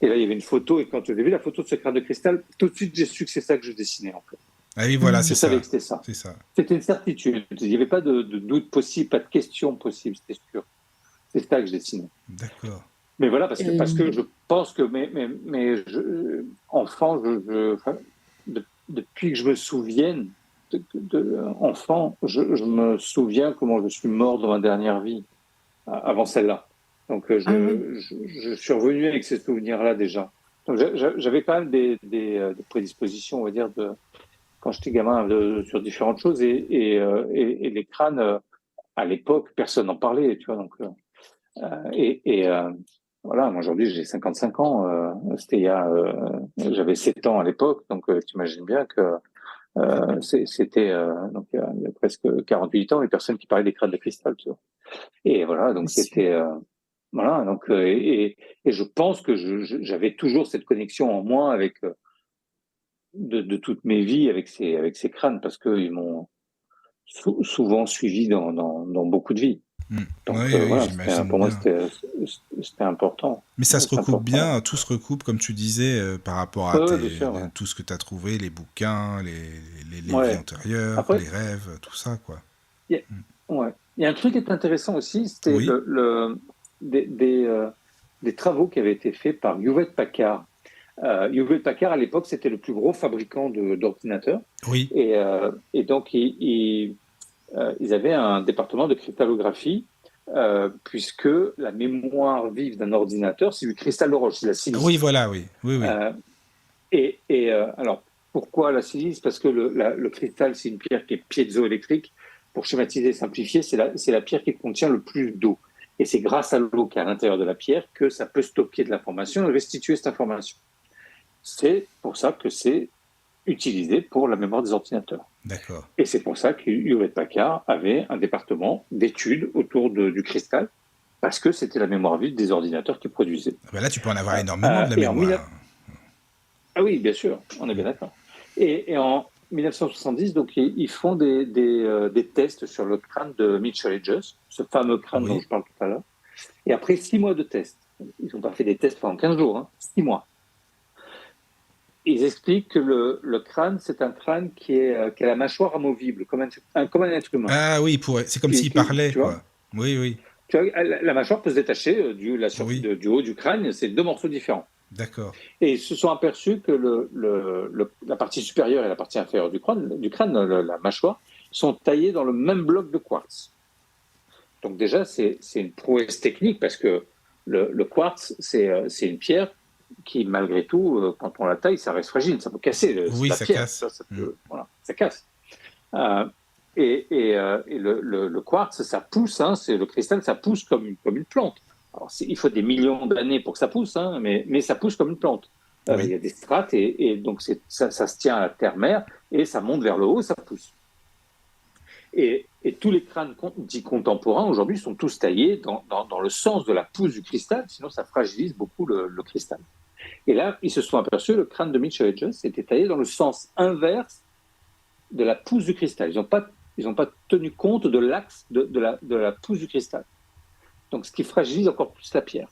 [SPEAKER 5] Et là, il y avait une photo, et quand j'ai vu la photo de ce crâne de cristal, tout de suite, j'ai su que c'est ça que je dessinais, en fait.
[SPEAKER 3] Ah oui, voilà, c'est ça.
[SPEAKER 5] Je savais que c'était ça.
[SPEAKER 3] C'est ça.
[SPEAKER 5] C'était une certitude. Il n'y avait pas de doute possible, pas de question possible, c'était sûr. C'est ça que je dessinais.
[SPEAKER 3] D'accord.
[SPEAKER 5] Mais voilà, parce que je pense que, enfant, depuis que je me souvienne, enfant, je me souviens comment je suis mort dans ma dernière vie, avant celle-là. Donc, je suis revenu avec ces souvenirs-là déjà. Donc, j'avais quand même des prédispositions, on va dire, quand j'étais gamin, sur différentes choses. Et les crânes, à l'époque, personne n'en parlait, tu vois. Donc, voilà, moi aujourd'hui, j'ai 55 ans. J'avais 7 ans à l'époque. Donc, tu imagines bien que c'était donc il y a presque 48 ans, les personnes qui parlaient des crânes de cristal, tu vois. Et voilà, donc c'était... Voilà, donc et je pense que j'avais toujours cette connexion en moi avec de toutes mes vies avec ces crânes parce qu'ils m'ont souvent suivi dans beaucoup de vies. Donc voilà, pour moi c'était important.
[SPEAKER 3] Mais ça se recoupe bien, tout se recoupe comme tu disais par rapport à tout ce que tu as trouvé, les bouquins, les vies antérieures, après, les rêves, tout ça quoi.
[SPEAKER 5] Il y a un truc qui est intéressant aussi, c'était des travaux qui avaient été faits par Hewlett-Packard. Hewlett-Packard, à l'époque, c'était le plus gros fabricant d'ordinateurs.
[SPEAKER 3] Oui.
[SPEAKER 5] Et donc, ils avaient un département de cristallographie, puisque la mémoire vive d'un ordinateur, c'est du cristal de roche, c'est la silice.
[SPEAKER 3] Oui, voilà, oui.
[SPEAKER 5] Alors, pourquoi la silice? Parce que le cristal, c'est une pierre qui est piézoélectrique. Pour schématiser et simplifier, c'est la pierre qui contient le plus d'eau. Et c'est grâce à l'eau qui est à l'intérieur de la pierre que ça peut stocker de l'information et restituer cette information. C'est pour ça que c'est utilisé pour la mémoire des ordinateurs.
[SPEAKER 3] D'accord.
[SPEAKER 5] Et c'est pour ça que Hewlett-Packard avait un département d'études autour du cristal, parce que c'était la mémoire vive des ordinateurs qui produisaient.
[SPEAKER 3] Là, tu peux en avoir énormément de la mémoire.
[SPEAKER 5] Ah oui, bien sûr, on est bien d'accord. Et en 1970, donc, ils font des tests sur le crâne de Mitchell Hedges, ce fameux crâne dont je parle tout à l'heure. Et après 6 mois de tests, ils n'ont pas fait des tests pendant 15 jours, 6 mois. Ils expliquent que le crâne, c'est un crâne qui a la mâchoire amovible, comme un être humain.
[SPEAKER 3] Ah oui, c'est comme s'il parlait, quoi. Oui.
[SPEAKER 5] Tu vois, la mâchoire peut se détacher du haut du crâne, c'est 2 morceaux différents.
[SPEAKER 3] D'accord.
[SPEAKER 5] Et ils se sont aperçus que la partie supérieure et la partie inférieure du crâne, la mâchoire, sont taillées dans le même bloc de quartz. Donc déjà, c'est une prouesse technique parce que le quartz, c'est une pierre qui, malgré tout, quand on la taille, ça reste fragile, ça peut casser.
[SPEAKER 3] Oui, ça
[SPEAKER 5] pierre,
[SPEAKER 3] casse.
[SPEAKER 5] Voilà, ça casse. Et le quartz, ça pousse, c'est le cristal, ça pousse comme une plante. Alors, il faut des millions d'années pour que ça pousse, mais ça pousse comme une plante. Il y a des strates et donc ça se tient à la terre-mère et ça monte vers le haut, ça pousse. Et tous les crânes dits contemporains aujourd'hui sont tous taillés dans le sens de la pousse du cristal, sinon ça fragilise beaucoup le cristal. Et là, ils se sont aperçus, le crâne de Mitchell et Jones était taillé dans le sens inverse de la pousse du cristal. Ils n'ont pas tenu compte de l'axe de la pousse du cristal. Donc, ce qui fragilise encore plus la pierre.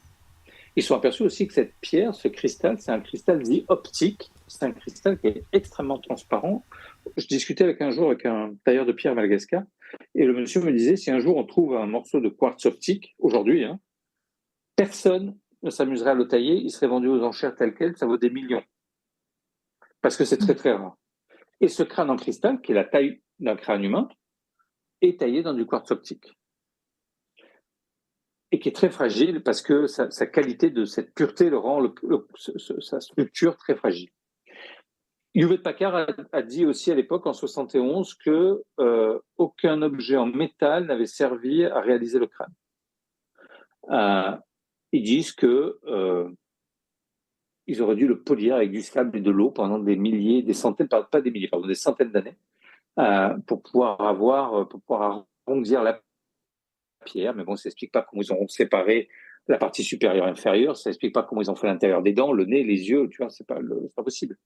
[SPEAKER 5] Ils se sont aperçus aussi que cette pierre, ce cristal, c'est un cristal dit optique. C'est un cristal qui est extrêmement transparent. Je discutais avec un tailleur de pierre à Madagascar, et le monsieur me disait, si un jour on trouve un morceau de quartz optique, aujourd'hui, personne ne s'amuserait à le tailler, il serait vendu aux enchères tel quel, ça vaut des millions. Parce que c'est très très rare. Et ce crâne en cristal, qui est la taille d'un crâne humain, est taillé dans du quartz optique. Et qui est très fragile parce que sa qualité de cette pureté le rend sa structure très fragile. Hewlett-Packard a dit aussi à l'époque, en 71, que aucun objet en métal n'avait servi à réaliser le crâne. Ils disent que ils auraient dû le polir avec du sable et de l'eau pendant des centaines d'années, pour pouvoir arrondir la pierre, mais bon, ça n'explique pas comment ils ont séparé la partie supérieure et inférieure, ça n'explique pas comment ils ont fait l'intérieur des dents, le nez, les yeux, tu vois, c'est pas possible.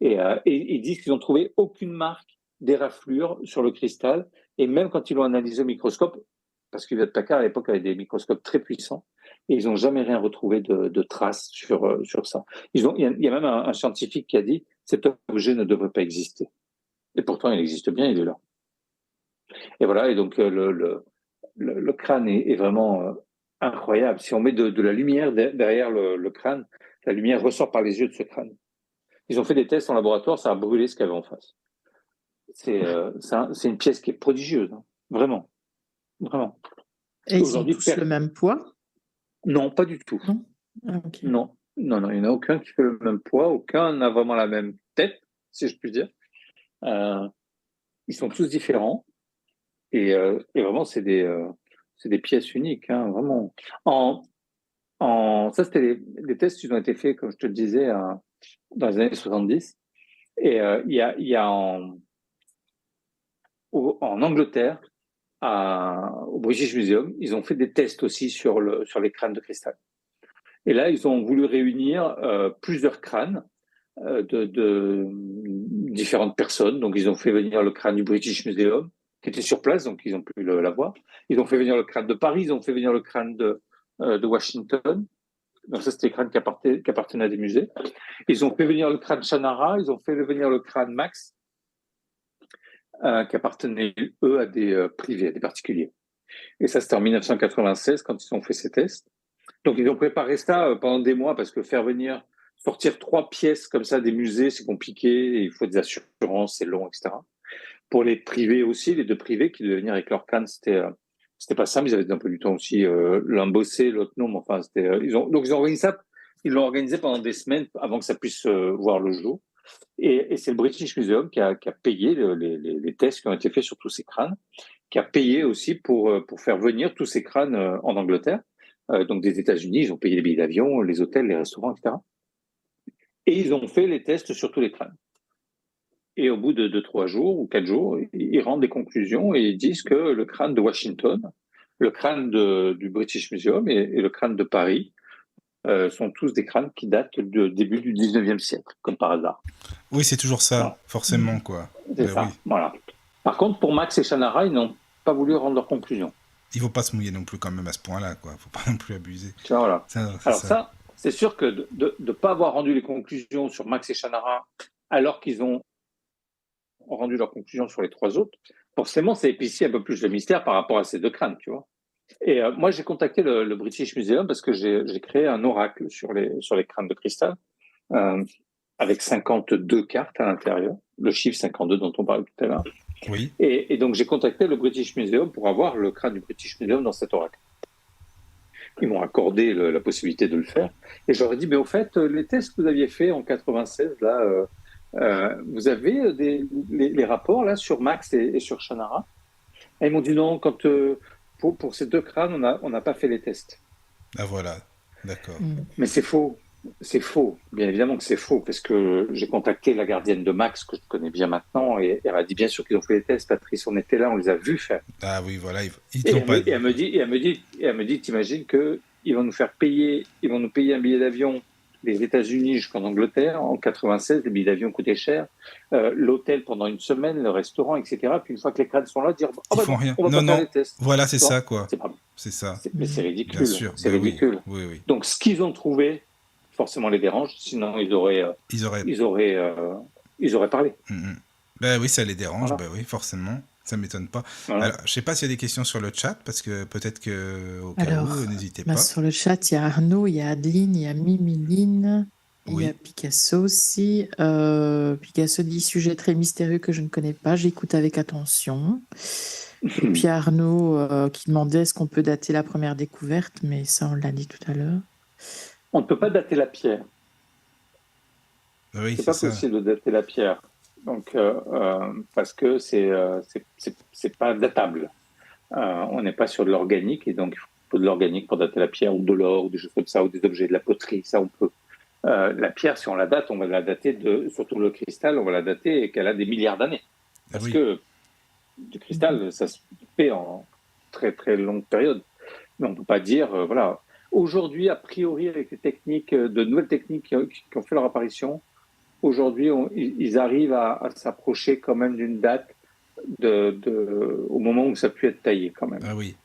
[SPEAKER 5] Et ils disent qu'ils n'ont trouvé aucune marque d'éraflure sur le cristal, et même quand ils l'ont analysé au microscope, parce que Hewlett-Packard à l'époque avait des microscopes très puissants, et ils n'ont jamais rien retrouvé de traces sur ça. Il y a même un scientifique qui a dit cet objet ne devrait pas exister. Et pourtant, il existe bien, il est là. Et voilà, et donc le crâne est vraiment incroyable. Si on met de la lumière derrière le crâne, la lumière ressort par les yeux de ce crâne. Ils ont fait des tests en laboratoire, ça a brûlé ce qu'il y avait en face. C'est une pièce qui est prodigieuse, vraiment. Vraiment.
[SPEAKER 4] Et ils ont tous le même poids?
[SPEAKER 5] Non, pas du tout.
[SPEAKER 4] Non, okay.
[SPEAKER 5] Non, il n'y en a aucun qui fait le même poids, aucun n'a vraiment la même tête, si je puis dire. Ils sont tous différents. Et vraiment, c'est des pièces uniques, vraiment. Ça, c'était les tests qui ont été faits, comme je te le disais, dans les années 70. Et il y a en Angleterre, au British Museum, ils ont fait des tests aussi sur les crânes de cristal. Et là, ils ont voulu réunir plusieurs crânes de différentes personnes. Donc, ils ont fait venir le crâne du British Museum, qui était sur place, donc ils ont pu l'avoir. Ils ont fait venir le crâne de Paris, ils ont fait venir le crâne de Washington. Donc ça, c'était les crânes qui appartenaient à des musées. Ils ont fait venir le crâne Shannara, ils ont fait venir le crâne Max, qui appartenaient, eux, à des privés, à des particuliers. Et ça, c'était en 1996, quand ils ont fait ces tests. Donc, ils ont préparé ça pendant des mois, parce que sortir 3 pièces comme ça des musées, c'est compliqué, il faut des assurances, c'est long, etc. Pour les privés aussi, les 2 privés qui devaient venir avec leur crâne, c'était pas simple, ils avaient un peu du temps aussi, l'un bossé, l'autre non, mais enfin, donc ils ont organisé ça, ils l'ont organisé pendant des semaines avant que ça puisse voir le jour. Et c'est le British Museum qui a payé les tests qui ont été faits sur tous ces crânes, qui a payé aussi pour faire venir tous ces crânes en Angleterre, donc des États-Unis, ils ont payé les billets d'avion, les hôtels, les restaurants, etc. Et ils ont fait les tests sur tous les crânes. Et au bout de 3 jours ou 4 jours, ils rendent des conclusions et ils disent que le crâne de Washington, le crâne du British Museum et le crâne de Paris sont tous des crânes qui datent du début du 19e siècle, comme par hasard.
[SPEAKER 3] Oui, c'est toujours ça, voilà. Forcément, quoi.
[SPEAKER 5] C'est ça, oui. Voilà. Par contre, pour Max et Shannara, ils n'ont pas voulu rendre leurs conclusions.
[SPEAKER 3] Il ne faut pas se mouiller non plus quand même à ce point-là, quoi. Il ne faut pas non plus abuser.
[SPEAKER 5] Voilà. Ça, c'est sûr que de ne pas avoir rendu les conclusions sur Max et Shannara, alors qu'ils ont rendu leurs conclusions sur les 3 autres, forcément, ça épaissit un peu plus le mystère par rapport à ces 2 crânes, tu vois. Et moi, j'ai contacté le British Museum parce que j'ai créé un oracle sur les crânes de cristal avec 52 cartes à l'intérieur, le chiffre 52 dont on parlait tout à l'heure.
[SPEAKER 3] Oui.
[SPEAKER 5] Et donc, j'ai contacté le British Museum pour avoir le crâne du British Museum dans cet oracle. Ils m'ont accordé la possibilité de le faire. Et je leur ai dit, mais au fait, les tests que vous aviez faits en 96, là, vous avez les rapports là sur Max et sur Shannara? Et ils m'ont dit non, pour ces 2 crânes, on n'a pas fait les tests.
[SPEAKER 3] Ah voilà, d'accord.
[SPEAKER 5] Mais c'est faux. C'est faux, bien évidemment que c'est faux, parce que j'ai contacté la gardienne de Max, que je connais bien maintenant, et elle a dit bien sûr qu'ils ont fait les tests, Patrice, on était là, on les a vus faire.
[SPEAKER 3] Ah oui, voilà, ils
[SPEAKER 5] Et
[SPEAKER 3] t'ont pas...
[SPEAKER 5] elle me dit, t'imagines que ils vont nous faire payer, ils vont nous payer un billet d'avion des États-Unis jusqu'en Angleterre. En 96, les billets d'avion coûtaient cher, l'hôtel pendant une semaine, le restaurant, etc. Puis une fois que les crânes sont là, dire, oh
[SPEAKER 3] Ils
[SPEAKER 5] ben
[SPEAKER 3] font
[SPEAKER 5] non,
[SPEAKER 3] rien.
[SPEAKER 5] on va
[SPEAKER 3] Non,
[SPEAKER 5] pas faire
[SPEAKER 3] non,
[SPEAKER 5] les tests.
[SPEAKER 3] voilà, c'est
[SPEAKER 5] Tu vois.
[SPEAKER 3] ça, quoi.
[SPEAKER 5] C'est pas,
[SPEAKER 3] C'est ça.
[SPEAKER 5] mais c'est
[SPEAKER 3] Bien
[SPEAKER 5] ridicule,
[SPEAKER 3] sûr,
[SPEAKER 5] c'est
[SPEAKER 3] ben oui,
[SPEAKER 5] ridicule.
[SPEAKER 3] oui, oui.
[SPEAKER 5] Donc ce qu'ils ont trouvé, forcément les dérange, sinon
[SPEAKER 3] Ils auraient...
[SPEAKER 5] ils auraient, ils auraient parlé.
[SPEAKER 3] Ben oui, ça les dérange,
[SPEAKER 5] Voilà.
[SPEAKER 3] ben oui, forcément. Ça m'étonne pas.
[SPEAKER 5] Voilà.
[SPEAKER 3] Alors, je sais pas s'il y a des questions sur le chat, parce que peut-être que, au cas
[SPEAKER 4] Alors,
[SPEAKER 3] où, n'hésitez pas.
[SPEAKER 4] sur le chat, il y a Arnaud, il y a Adeline, il y a Mimiline, il y a
[SPEAKER 3] Oui.
[SPEAKER 4] Picasso aussi. Picasso dit sujet très mystérieux que je ne connais pas, j'écoute avec attention. Et puis Arnaud qui demandait est-ce qu'on peut dater la première découverte, mais ça on l'a dit tout à l'heure.
[SPEAKER 5] On ne peut pas dater la pierre.
[SPEAKER 3] Oui,
[SPEAKER 5] c'est pas
[SPEAKER 3] ça.
[SPEAKER 5] possible de dater la pierre. Donc, parce que c'est pas datable. On n'est pas sur de l'organique, et donc il faut de l'organique pour dater la pierre, ou de l'or, ou des choses comme ça, ou des objets de la poterie, ça on peut. La pierre, si on la date, on va la dater surtout le cristal, on va la dater et qu'elle a des milliards d'années. Parce que du cristal, ça se fait en très très longue période. Mais on ne peut pas dire, voilà. Aujourd'hui, a priori, avec les techniques, de nouvelles techniques qui ont fait leur apparition, aujourd'hui, ils arrivent à s'approcher quand même d'une date au moment où ça a pu être taillé quand même.
[SPEAKER 3] Ah oui.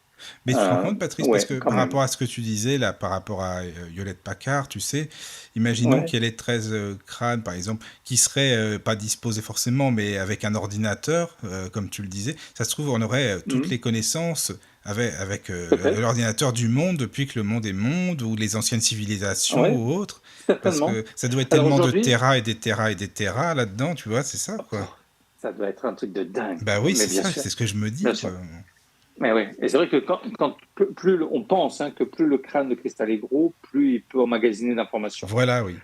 [SPEAKER 3] Mais tu te rends compte, Patrice, parce que par rapport à ce que tu disais, là, par rapport à Hewlett-Packard, tu sais, imaginons qu'il y ait les 13 crânes, par exemple, qui seraient pas disposés forcément, mais avec un ordinateur, comme tu le disais, ça se trouve, on aurait toutes les connaissances avec l'ordinateur du monde, depuis que le monde est monde, ou les anciennes civilisations ou autres. Parce que ça doit être tellement de terras et des terras et des terras là-dedans, tu vois, c'est ça, quoi.
[SPEAKER 5] Ça doit être un truc de dingue.
[SPEAKER 3] Bah oui, c'est ça, c'est ce que je me dis.
[SPEAKER 5] Mais oui, et c'est vrai que plus on pense que plus le crâne de cristal est gros, plus il peut emmagasiner d'informations.
[SPEAKER 3] Voilà, oui.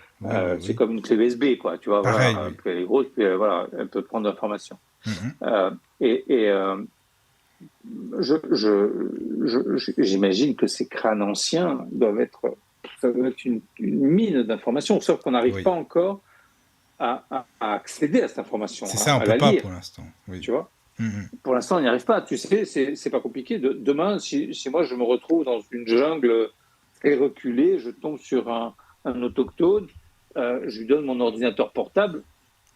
[SPEAKER 5] C'est comme une clé USB, quoi. Tu vois,
[SPEAKER 3] pareil,
[SPEAKER 5] voilà, plus elle est grosse, plus elle peut prendre d'informations. J'imagine que ces crânes anciens doivent être une mine d'informations, sauf qu'on n'arrive pas encore à accéder à cette information.
[SPEAKER 3] C'est ça, on ne peut pas pour l'instant. Oui.
[SPEAKER 5] Tu vois. Pour l'instant, on n'y arrive pas. Tu sais, c'est pas compliqué. Demain, si moi je me retrouve dans une jungle très reculée, je tombe sur un autochtone, je lui donne mon ordinateur portable,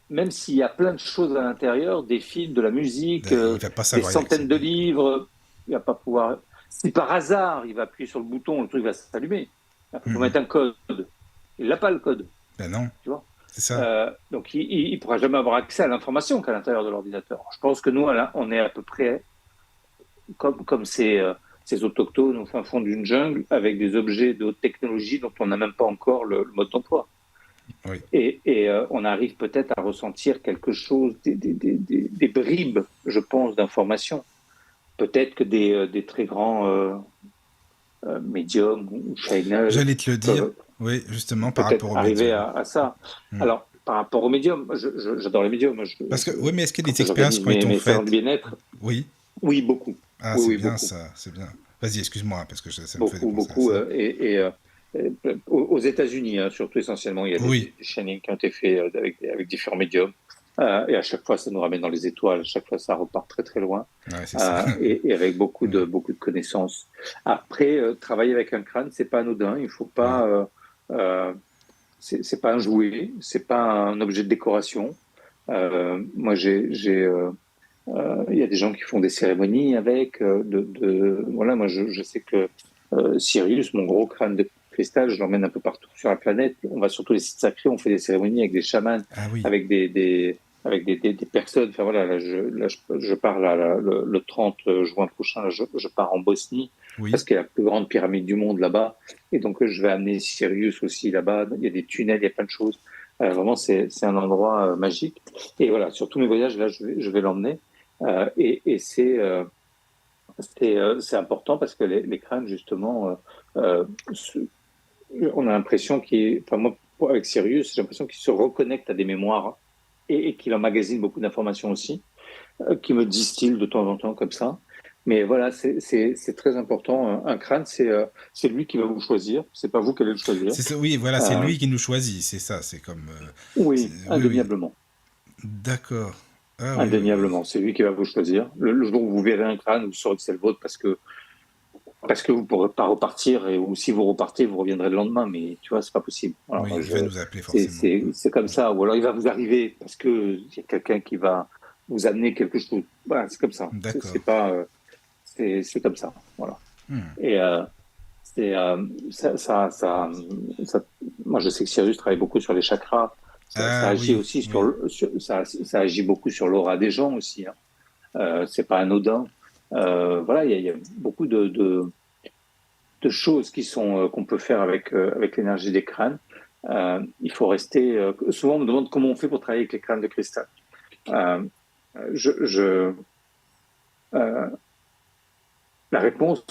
[SPEAKER 5] même s'il y a plein de choses à l'intérieur, des films, de la musique, des centaines de livres, il va pas pouvoir. Si par hasard il va appuyer sur le bouton, le truc va s'allumer. Il faut mettre un code. Il n'a pas le code.
[SPEAKER 3] Ben non.
[SPEAKER 5] Tu vois.
[SPEAKER 3] C'est ça.
[SPEAKER 5] Donc, il ne pourra jamais avoir accès à l'information qu'à l'intérieur de l'ordinateur. Je pense que nous, on est à peu près comme ces autochtones au fin fond d'une jungle, avec des objets de haute technologie dont on n'a même pas encore le mode d'emploi.
[SPEAKER 3] Oui.
[SPEAKER 5] Et on arrive peut-être à ressentir quelque chose, des bribes, je pense, d'informations. Peut-être que des très grands médiums ou channels.
[SPEAKER 3] J'allais te le dire. Oui, justement, par rapport aux
[SPEAKER 5] arriver à ça. Alors, par rapport aux médiums, j'adore les médiums.
[SPEAKER 3] Parce que, oui, mais est-ce qu'il y a des expériences qui ont été faites?
[SPEAKER 5] Bien-être.
[SPEAKER 3] Oui.
[SPEAKER 5] Oui, beaucoup.
[SPEAKER 3] Ah,
[SPEAKER 5] oui,
[SPEAKER 3] c'est bien
[SPEAKER 5] beaucoup.
[SPEAKER 3] Ça, c'est bien. Vas-y, excuse-moi, parce que ça me fait
[SPEAKER 5] beaucoup. Aux États-Unis, surtout essentiellement, il y a des chaînes qui ont été faits avec différents médiums. Et à chaque fois, ça nous ramène dans les étoiles. À chaque fois, ça repart très très loin.
[SPEAKER 3] Ouais, c'est ça.
[SPEAKER 5] Et avec beaucoup de connaissances. Après, travailler avec un crâne, c'est pas anodin. Il faut pas. C'est pas un jouet. C'est pas un objet de décoration. Moi, il y a des gens qui font des cérémonies avec. Voilà, moi, je sais que Sirius, mon gros crâne de cristal, je l'emmène un peu partout sur la planète. On va sur tous les sites sacrés, on fait des cérémonies avec des chamans, avec des personnes. Enfin voilà, là, je pars le 30 juin prochain, je pars en Bosnie, parce qu'il y a la plus grande pyramide du monde là-bas. Et donc, je vais amener Sirius aussi là-bas. Il y a des tunnels, il y a plein de choses. Vraiment, c'est un endroit magique. Et voilà, sur tous mes voyages, là, je vais l'emmener. Et c'est important parce que les crânes, justement, on a l'impression moi, avec Sirius, j'ai l'impression qu'il se reconnecte à des mémoires et qu'il emmagasine beaucoup d'informations aussi, qui me distille de temps en temps comme ça. Mais voilà, c'est très important. Un crâne, c'est lui qui va vous choisir. C'est pas vous qui allez le choisir.
[SPEAKER 3] C'est ça, oui, voilà, c'est lui qui nous choisit. C'est ça, c'est comme.
[SPEAKER 5] Oui,
[SPEAKER 3] Oui, oui.
[SPEAKER 5] indéniablement.
[SPEAKER 3] D'accord. Ah oui, oui, oui.
[SPEAKER 5] Indéniablement, c'est lui qui va vous choisir. Le jour où vous verrez un crâne, vous saurez que c'est le vôtre parce que vous ne pourrez pas repartir ou si vous repartez, vous reviendrez le lendemain. Mais tu vois, c'est pas possible. Alors,
[SPEAKER 3] Oui, il va nous appeler forcément.
[SPEAKER 5] c'est comme ça. Ou alors il va vous arriver parce que il y a quelqu'un qui va vous amener quelque chose. Voilà, c'est comme ça.
[SPEAKER 3] D'accord.
[SPEAKER 5] C'est pas. C'est comme ça. Voilà. Et moi, je sais que Sirius travaille beaucoup sur les chakras. Ça agit aussi ça agit beaucoup sur l'aura des gens aussi. Hein. C'est pas anodin. Voilà, il y a beaucoup de choses qu'on peut faire avec l'énergie des crânes. Il faut rester. Souvent, on me demande comment on fait pour travailler avec les crânes de cristal. La réponse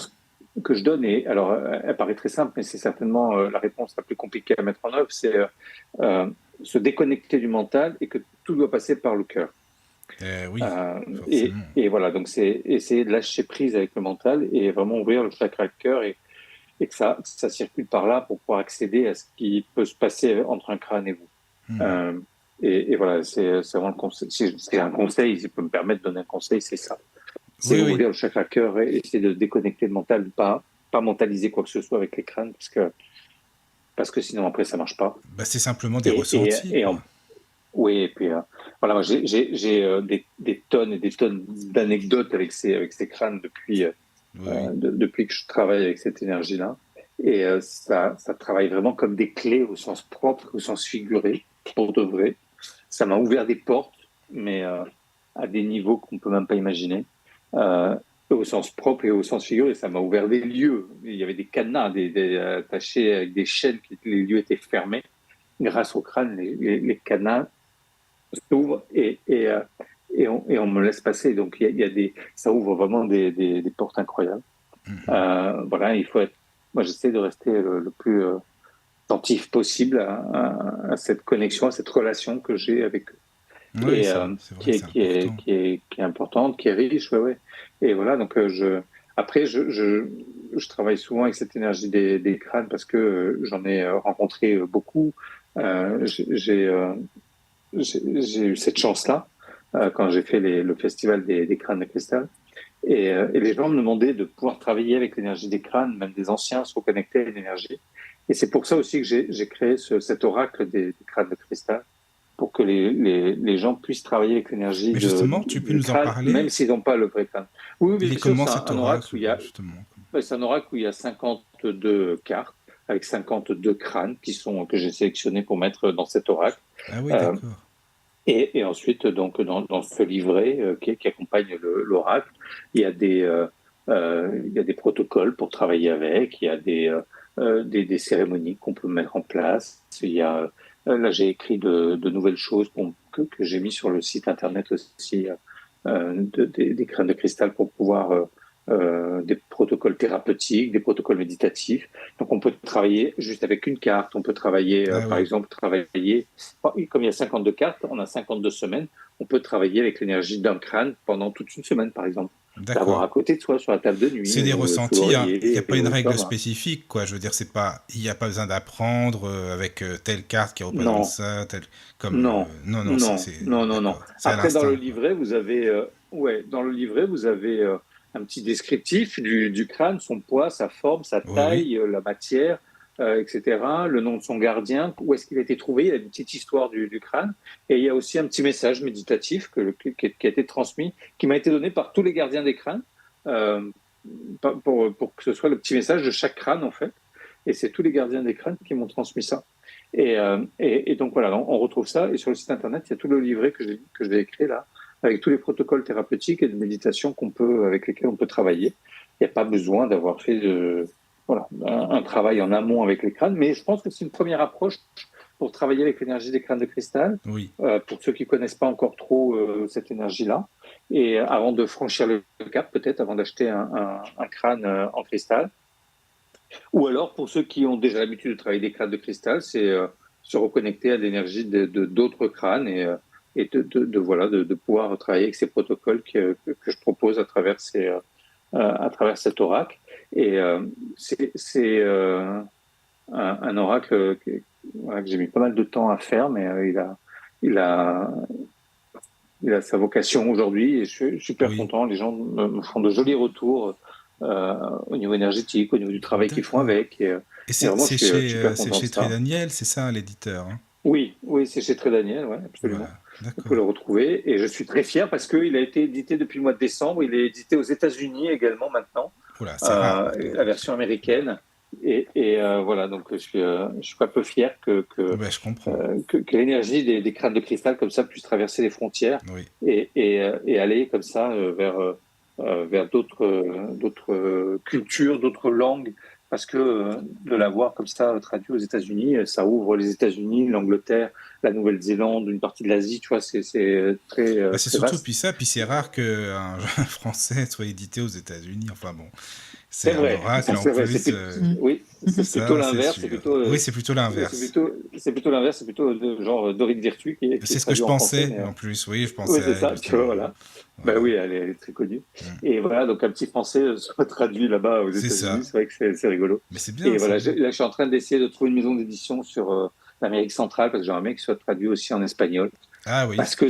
[SPEAKER 5] que je donne, alors elle paraît très simple, mais c'est certainement la réponse la plus compliquée à mettre en œuvre, c'est se déconnecter du mental et que tout doit passer par le cœur.
[SPEAKER 3] Oui,
[SPEAKER 5] et voilà, donc c'est essayer de lâcher prise avec le mental et vraiment ouvrir le chakra du cœur et que ça circule par là pour pouvoir accéder à ce qui peut se passer entre un crâne et vous. Et voilà, c'est vraiment le conseil. Si c'est un conseil, si je peux me permettre de donner un conseil, c'est ça. C'est ouvrir le chakra cœur et essayer de déconnecter le mental, pas mentaliser quoi que ce soit avec les crânes, parce que sinon après ça marche pas.
[SPEAKER 3] Bah, c'est simplement des ressentis.
[SPEAKER 5] Oui, et puis voilà, moi j'ai des tonnes et des tonnes d'anecdotes avec ces crânes depuis que je travaille avec cette énergie-là. Et ça travaille vraiment comme des clés au sens propre, au sens figuré, pour de vrai. Ça m'a ouvert des portes, mais à des niveaux qu'on peut même pas imaginer. Au sens propre et au sens figuré, ça m'a ouvert des lieux. Il y avait des cadenas attachés avec des chaînes, les lieux étaient fermés. Grâce au crâne, les cadenas s'ouvrent et on me laisse passer. Donc ça ouvre vraiment des portes incroyables. Voilà, il faut être. Moi, j'essaie de rester le plus attentif possible à cette connexion, à cette relation que j'ai avec eux.
[SPEAKER 3] Oui,
[SPEAKER 5] qui est importante, qui est riche, ouais. Et voilà, donc après, je travaille souvent avec cette énergie des crânes parce que j'en ai rencontré beaucoup. J'ai eu cette chance-là quand j'ai fait le festival des crânes de cristal. Et les gens me demandaient de pouvoir travailler avec l'énergie des crânes, même des anciens, se reconnecter à l'énergie. Et c'est pour ça aussi que j'ai créé cet oracle des crânes de cristal, pour que les gens puissent travailler avec l'énergie.
[SPEAKER 3] Mais justement, tu peux nous
[SPEAKER 5] crâne,
[SPEAKER 3] en parler.
[SPEAKER 5] Même s'ils n'ont pas le vrai crâne. Oui,
[SPEAKER 3] mais comment cet oracle,
[SPEAKER 5] c'est un oracle où il y a 52 cartes, avec 52 crânes que j'ai sélectionnés pour mettre dans cet oracle.
[SPEAKER 3] Ah oui, d'accord.
[SPEAKER 5] Et ensuite, donc, dans ce livret qui accompagne l'oracle, il y a des protocoles pour travailler avec, il y a des cérémonies qu'on peut mettre en place. Il y a, là, j'ai écrit de nouvelles choses que j'ai mis sur le site internet aussi, des crânes de cristal pour pouvoir des protocoles thérapeutiques, des protocoles méditatifs. Donc, on peut travailler juste avec une carte. On peut travailler, par exemple, comme il y a 52 cartes, on a 52 semaines. On peut travailler avec l'énergie d'un crâne pendant toute une semaine, par exemple. D'avoir à côté de soi sur la table de nuit.
[SPEAKER 3] C'est des ressentis, il n'y a pas une règle spécifique, quoi. Je veux dire, il n'y a pas besoin d'apprendre avec telle carte qui représente ça,
[SPEAKER 5] non. Après, dans le livret, vous avez, un petit descriptif du crâne, son poids, sa forme, sa taille, la matière, etc. Le nom de son gardien, où est-ce qu'il a été trouvé, il y a une petite histoire du crâne. Et il y a aussi un petit message méditatif qui a été transmis, qui m'a été donné par tous les gardiens des crânes, pour que ce soit le petit message de chaque crâne, en fait. Et c'est tous les gardiens des crânes qui m'ont transmis ça. Et donc voilà, on retrouve ça. Et sur le site internet, il y a tout le livret que j'ai écrit là, avec tous les protocoles thérapeutiques et de méditation avec lesquels on peut travailler. Il n'y a pas besoin d'avoir fait un travail en amont avec les crânes, mais je pense que c'est une première approche pour travailler avec l'énergie des crânes de cristal, pour ceux qui ne connaissent pas encore trop cette énergie-là, et avant de franchir le cap, peut-être avant d'acheter un crâne en cristal. Ou alors, pour ceux qui ont déjà l'habitude de travailler des crânes de cristal, c'est se reconnecter à l'énergie d'autres crânes et de pouvoir travailler avec ces protocoles que je propose à travers à travers cet oracle. Et c'est un oracle que j'ai mis pas mal de temps à faire, mais il a sa vocation aujourd'hui et je suis super content. Les gens me font de jolis retours au niveau énergétique, au niveau du travail qu'ils font avec. Et vraiment, je suis super content
[SPEAKER 3] chez
[SPEAKER 5] de ça.
[SPEAKER 3] Très Daniel, c'est ça l'éditeur
[SPEAKER 5] Oui, c'est chez Très Daniel, ouais, absolument. Voilà, vous pouvez le retrouver. Et je suis très fier parce qu'il a été édité depuis le mois de décembre. Il est édité aux États-Unis également maintenant.
[SPEAKER 3] Voilà, c'est rare.
[SPEAKER 5] La version américaine. Et voilà, donc je suis un peu fier que
[SPEAKER 3] je comprends.
[SPEAKER 5] Que l'énergie des crânes de cristal comme ça puisse traverser les frontières et aller comme ça vers d'autres cultures, d'autres langues, parce que de l'avoir comme ça traduit aux États-Unis, ça ouvre les États-Unis, l'Angleterre, la Nouvelle-Zélande, une partie de l'Asie, tu vois, c'est très.
[SPEAKER 3] C'est surtout puis c'est rare qu'un français soit édité aux États-Unis. Enfin bon.
[SPEAKER 5] C'est vrai.
[SPEAKER 3] Oracle, en plus.
[SPEAKER 5] Oui, c'est plutôt l'inverse.
[SPEAKER 3] Oui, c'est plutôt l'inverse.
[SPEAKER 5] C'est plutôt l'inverse. C'est plutôt genre Dorine Virtue qui
[SPEAKER 3] c'est ce que je pensais en plus. Oui, je pensais.
[SPEAKER 5] Oui, c'est ça. Tu vois, voilà. Bah oui, elle est très connue. Et voilà, donc un petit français soit traduit là-bas aux États-Unis. C'est vrai que c'est rigolo.
[SPEAKER 3] Mais c'est bien.
[SPEAKER 5] Et voilà, là, je suis en train d'essayer de trouver une maison d'édition sur l'Amérique centrale parce que j'aimerais bien qu'il soit traduit aussi en espagnol.
[SPEAKER 3] Ah oui.
[SPEAKER 5] Parce que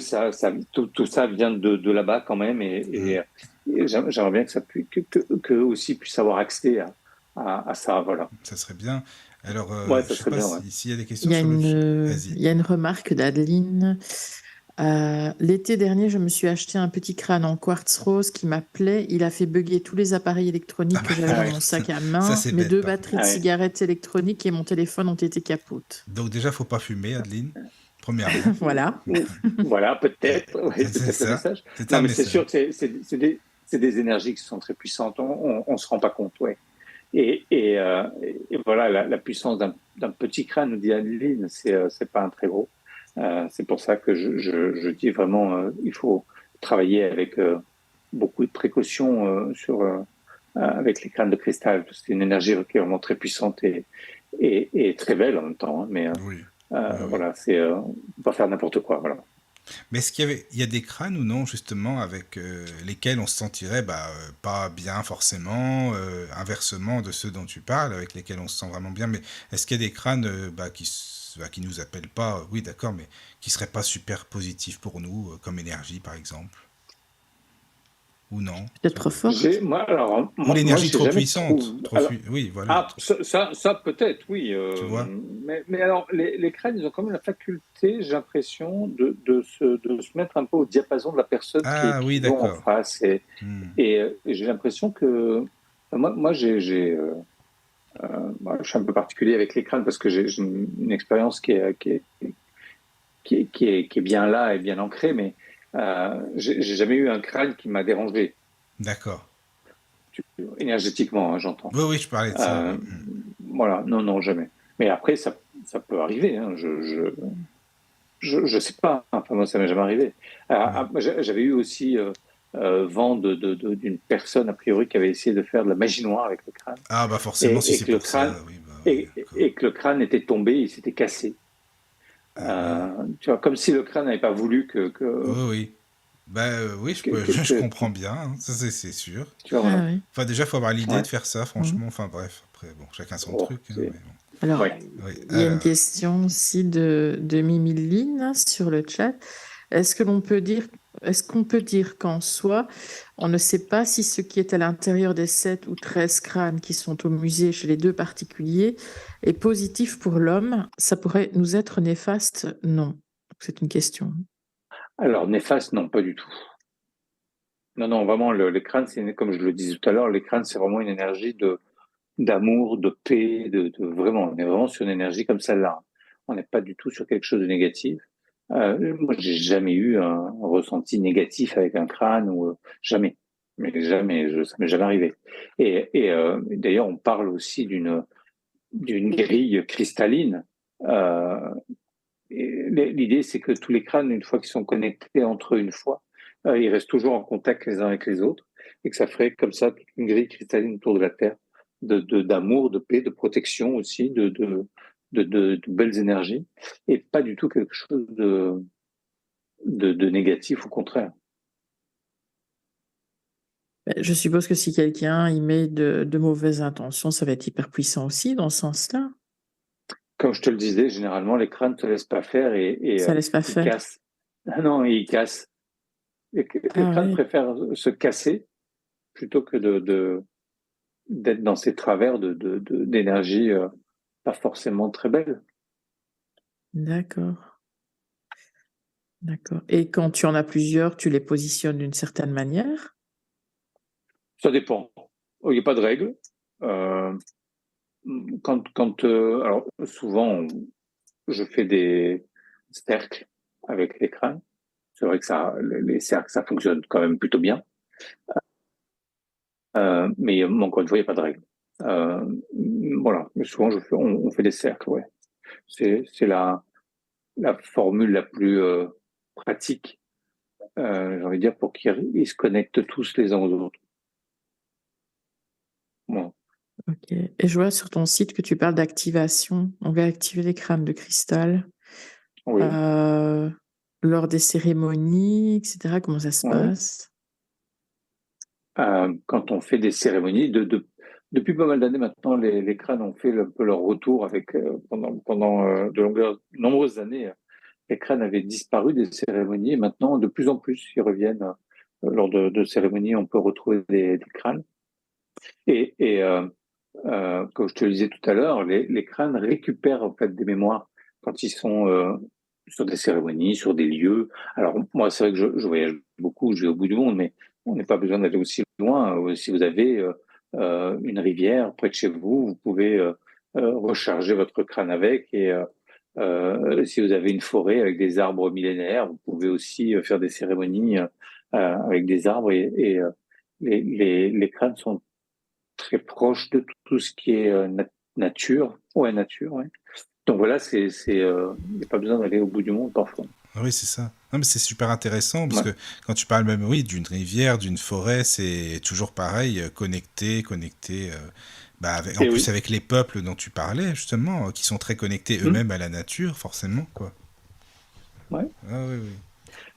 [SPEAKER 5] tout ça vient de là-bas quand même et j'aimerais bien que aussi puisse avoir accès à ça, voilà.
[SPEAKER 3] Ça serait bien. Alors,
[SPEAKER 5] ça serait bien.
[SPEAKER 3] S'il y a des questions
[SPEAKER 4] il y a une remarque d'Adeline. L'été dernier, je me suis acheté un petit crâne en quartz rose qui m'appelait. Il a fait bugger tous les appareils électroniques que j'avais dans mon sac à main. Mes 2 batteries de cigarettes électroniques et mon téléphone ont été capotes.
[SPEAKER 3] Donc déjà, faut pas fumer, Adeline. Premièrement.
[SPEAKER 4] Voilà.
[SPEAKER 5] Voilà, peut-être. Oui, c'est ça. Le message. Non, mais c'est sûr que c'est des énergies qui sont très puissantes. On se rend pas compte, ouais. Et voilà, la puissance d'un petit crâne, nous dit Adeline, c'est pas un très gros. C'est pour ça que je dis vraiment, il faut travailler avec beaucoup de précautions avec les crânes de cristal, parce que c'est une énergie qui est vraiment très puissante et très belle en même temps. Hein, mais voilà, c'est pas faire n'importe quoi. Voilà.
[SPEAKER 3] Mais est-ce qu'il y a des crânes ou non, justement, avec lesquels on se sentirait pas bien forcément, inversement de ceux dont tu parles, avec lesquels on se sent vraiment bien, mais est-ce qu'il y a des crânes qui nous appellent pas, oui d'accord, mais qui seraient pas super positifs pour nous, comme énergie par exemple? Ou non?
[SPEAKER 4] Peut-être trop fort.
[SPEAKER 3] Ou l'énergie trop puissante. Oui, voilà.
[SPEAKER 5] Ça peut-être, oui.
[SPEAKER 3] Tu vois?
[SPEAKER 5] Mais alors, les crânes, ils ont quand même la faculté, j'ai l'impression, de se mettre un peu au diapason de la personne qui est en face. Et j'ai l'impression que... Moi je suis un peu particulier avec les crânes parce que j'ai une expérience qui est bien là et bien ancrée, mais j'ai jamais eu un crâne qui m'a dérangé.
[SPEAKER 3] D'accord.
[SPEAKER 5] Énergétiquement, hein, j'entends.
[SPEAKER 3] Oui, je parlais de ça.
[SPEAKER 5] Voilà, non, jamais. Mais après, ça peut arriver. Hein, je sais pas. Enfin, moi, ça m'est jamais arrivé. J'avais eu aussi vent d'une personne, a priori, qui avait essayé de faire de la magie noire avec le crâne.
[SPEAKER 3] Ah, bah forcément, si c'est pour ça.
[SPEAKER 5] Et que le crâne était tombé, il s'était cassé. Tu vois, comme si le crâne n'avait pas voulu que...
[SPEAKER 3] Oui. Oui, je comprends bien, hein, ça c'est sûr.
[SPEAKER 5] Tu vois, voilà.
[SPEAKER 3] Enfin, déjà, il faut avoir l'idée de faire ça, franchement. Enfin, bref, après, bon, chacun son truc. Hein, mais bon.
[SPEAKER 4] Alors, il y a une question aussi de Mimiline sur le chat. Est-ce qu'on peut dire qu'en soi, on ne sait pas si ce qui est à l'intérieur des 7 ou 13 crânes qui sont au musée chez les 2 particuliers est positif pour l'homme? Ça pourrait nous être néfaste? Non. C'est une question.
[SPEAKER 5] Alors, néfaste, non, pas du tout. Non, vraiment, les crânes, comme je le disais tout à l'heure, les crânes, c'est vraiment une énergie d'amour, de paix, vraiment, on est vraiment sur une énergie comme celle-là. On n'est pas du tout sur quelque chose de négatif. Moi, j'ai jamais eu un ressenti négatif avec un crâne ou jamais, mais jamais, ça m'est jamais arrivé. Et d'ailleurs, on parle aussi d'une grille cristalline. L'idée, c'est que tous les crânes, une fois qu'ils sont connectés entre eux une fois, ils restent toujours en contact les uns avec les autres, et que ça ferait comme ça toute une grille cristalline autour de la Terre, d'amour, de paix, de protection aussi, de belles énergies, et pas du tout quelque chose de négatif, au contraire.
[SPEAKER 4] Je suppose que si quelqu'un y met de mauvaises intentions, ça va être hyper puissant aussi dans ce sens-là.
[SPEAKER 5] Comme je te le disais, généralement, les crânes ne te laissent pas faire
[SPEAKER 4] Ça laisse pas
[SPEAKER 5] ils
[SPEAKER 4] faire.
[SPEAKER 5] cassent. Ah non, ils cassent. Les crânes
[SPEAKER 4] Ouais.
[SPEAKER 5] préfèrent se casser plutôt que d'être dans ces travers d'énergie pas forcément très belle.
[SPEAKER 4] D'accord. D'accord. Et quand tu en as plusieurs, tu les positionnes d'une certaine manière?
[SPEAKER 5] Ça dépend. Il n'y a pas de règle. Euh, alors souvent, je fais des cercles avec les crânes. C'est vrai que les cercles, ça fonctionne quand même plutôt bien. Mais encore une fois, il n'y a pas de règle. Voilà. Mais souvent, on fait des cercles, ouais. C'est la formule la plus pratique, j'ai envie de dire, pour qu'ils se connectent tous les uns aux autres. Bon.
[SPEAKER 4] Ok. Et je vois sur ton site que tu parles d'activation. On va activer les crânes de cristal
[SPEAKER 5] Oui.
[SPEAKER 4] lors des cérémonies, etc. Comment ça se passe?
[SPEAKER 5] Quand on fait des cérémonies, depuis pas mal d'années maintenant, les crânes ont fait un peu leur retour avec pendant de nombreuses années. Les crânes avaient disparu des cérémonies et maintenant, de plus en plus, ils reviennent lors de cérémonies. On peut retrouver des crânes. Et comme je te le disais tout à l'heure, les crânes récupèrent en fait des mémoires quand ils sont sur des cérémonies, sur des lieux. Alors moi, c'est vrai que je voyage beaucoup, je vais au bout du monde, mais on n'a pas besoin d'aller aussi loin. Si vous avez une rivière près de chez vous, vous pouvez recharger votre crâne avec. Et si vous avez une forêt avec des arbres millénaires, vous pouvez aussi faire des cérémonies avec des arbres. Les crânes sont très proche de tout ce qui est nature. Ouais, nature, ouais. Donc voilà, il n'y a pas besoin d'aller au bout du monde parfois.
[SPEAKER 3] Oui, c'est ça. Non, mais c'est super intéressant parce
[SPEAKER 5] Ouais.
[SPEAKER 3] que quand tu parles même, oui, d'une rivière, d'une forêt, c'est toujours pareil, connecté, en plus
[SPEAKER 5] Oui.
[SPEAKER 3] avec les peuples dont tu parlais, justement, qui sont très connectés eux-mêmes à la nature, forcément, quoi.
[SPEAKER 5] Ouais.
[SPEAKER 3] Ah oui, oui.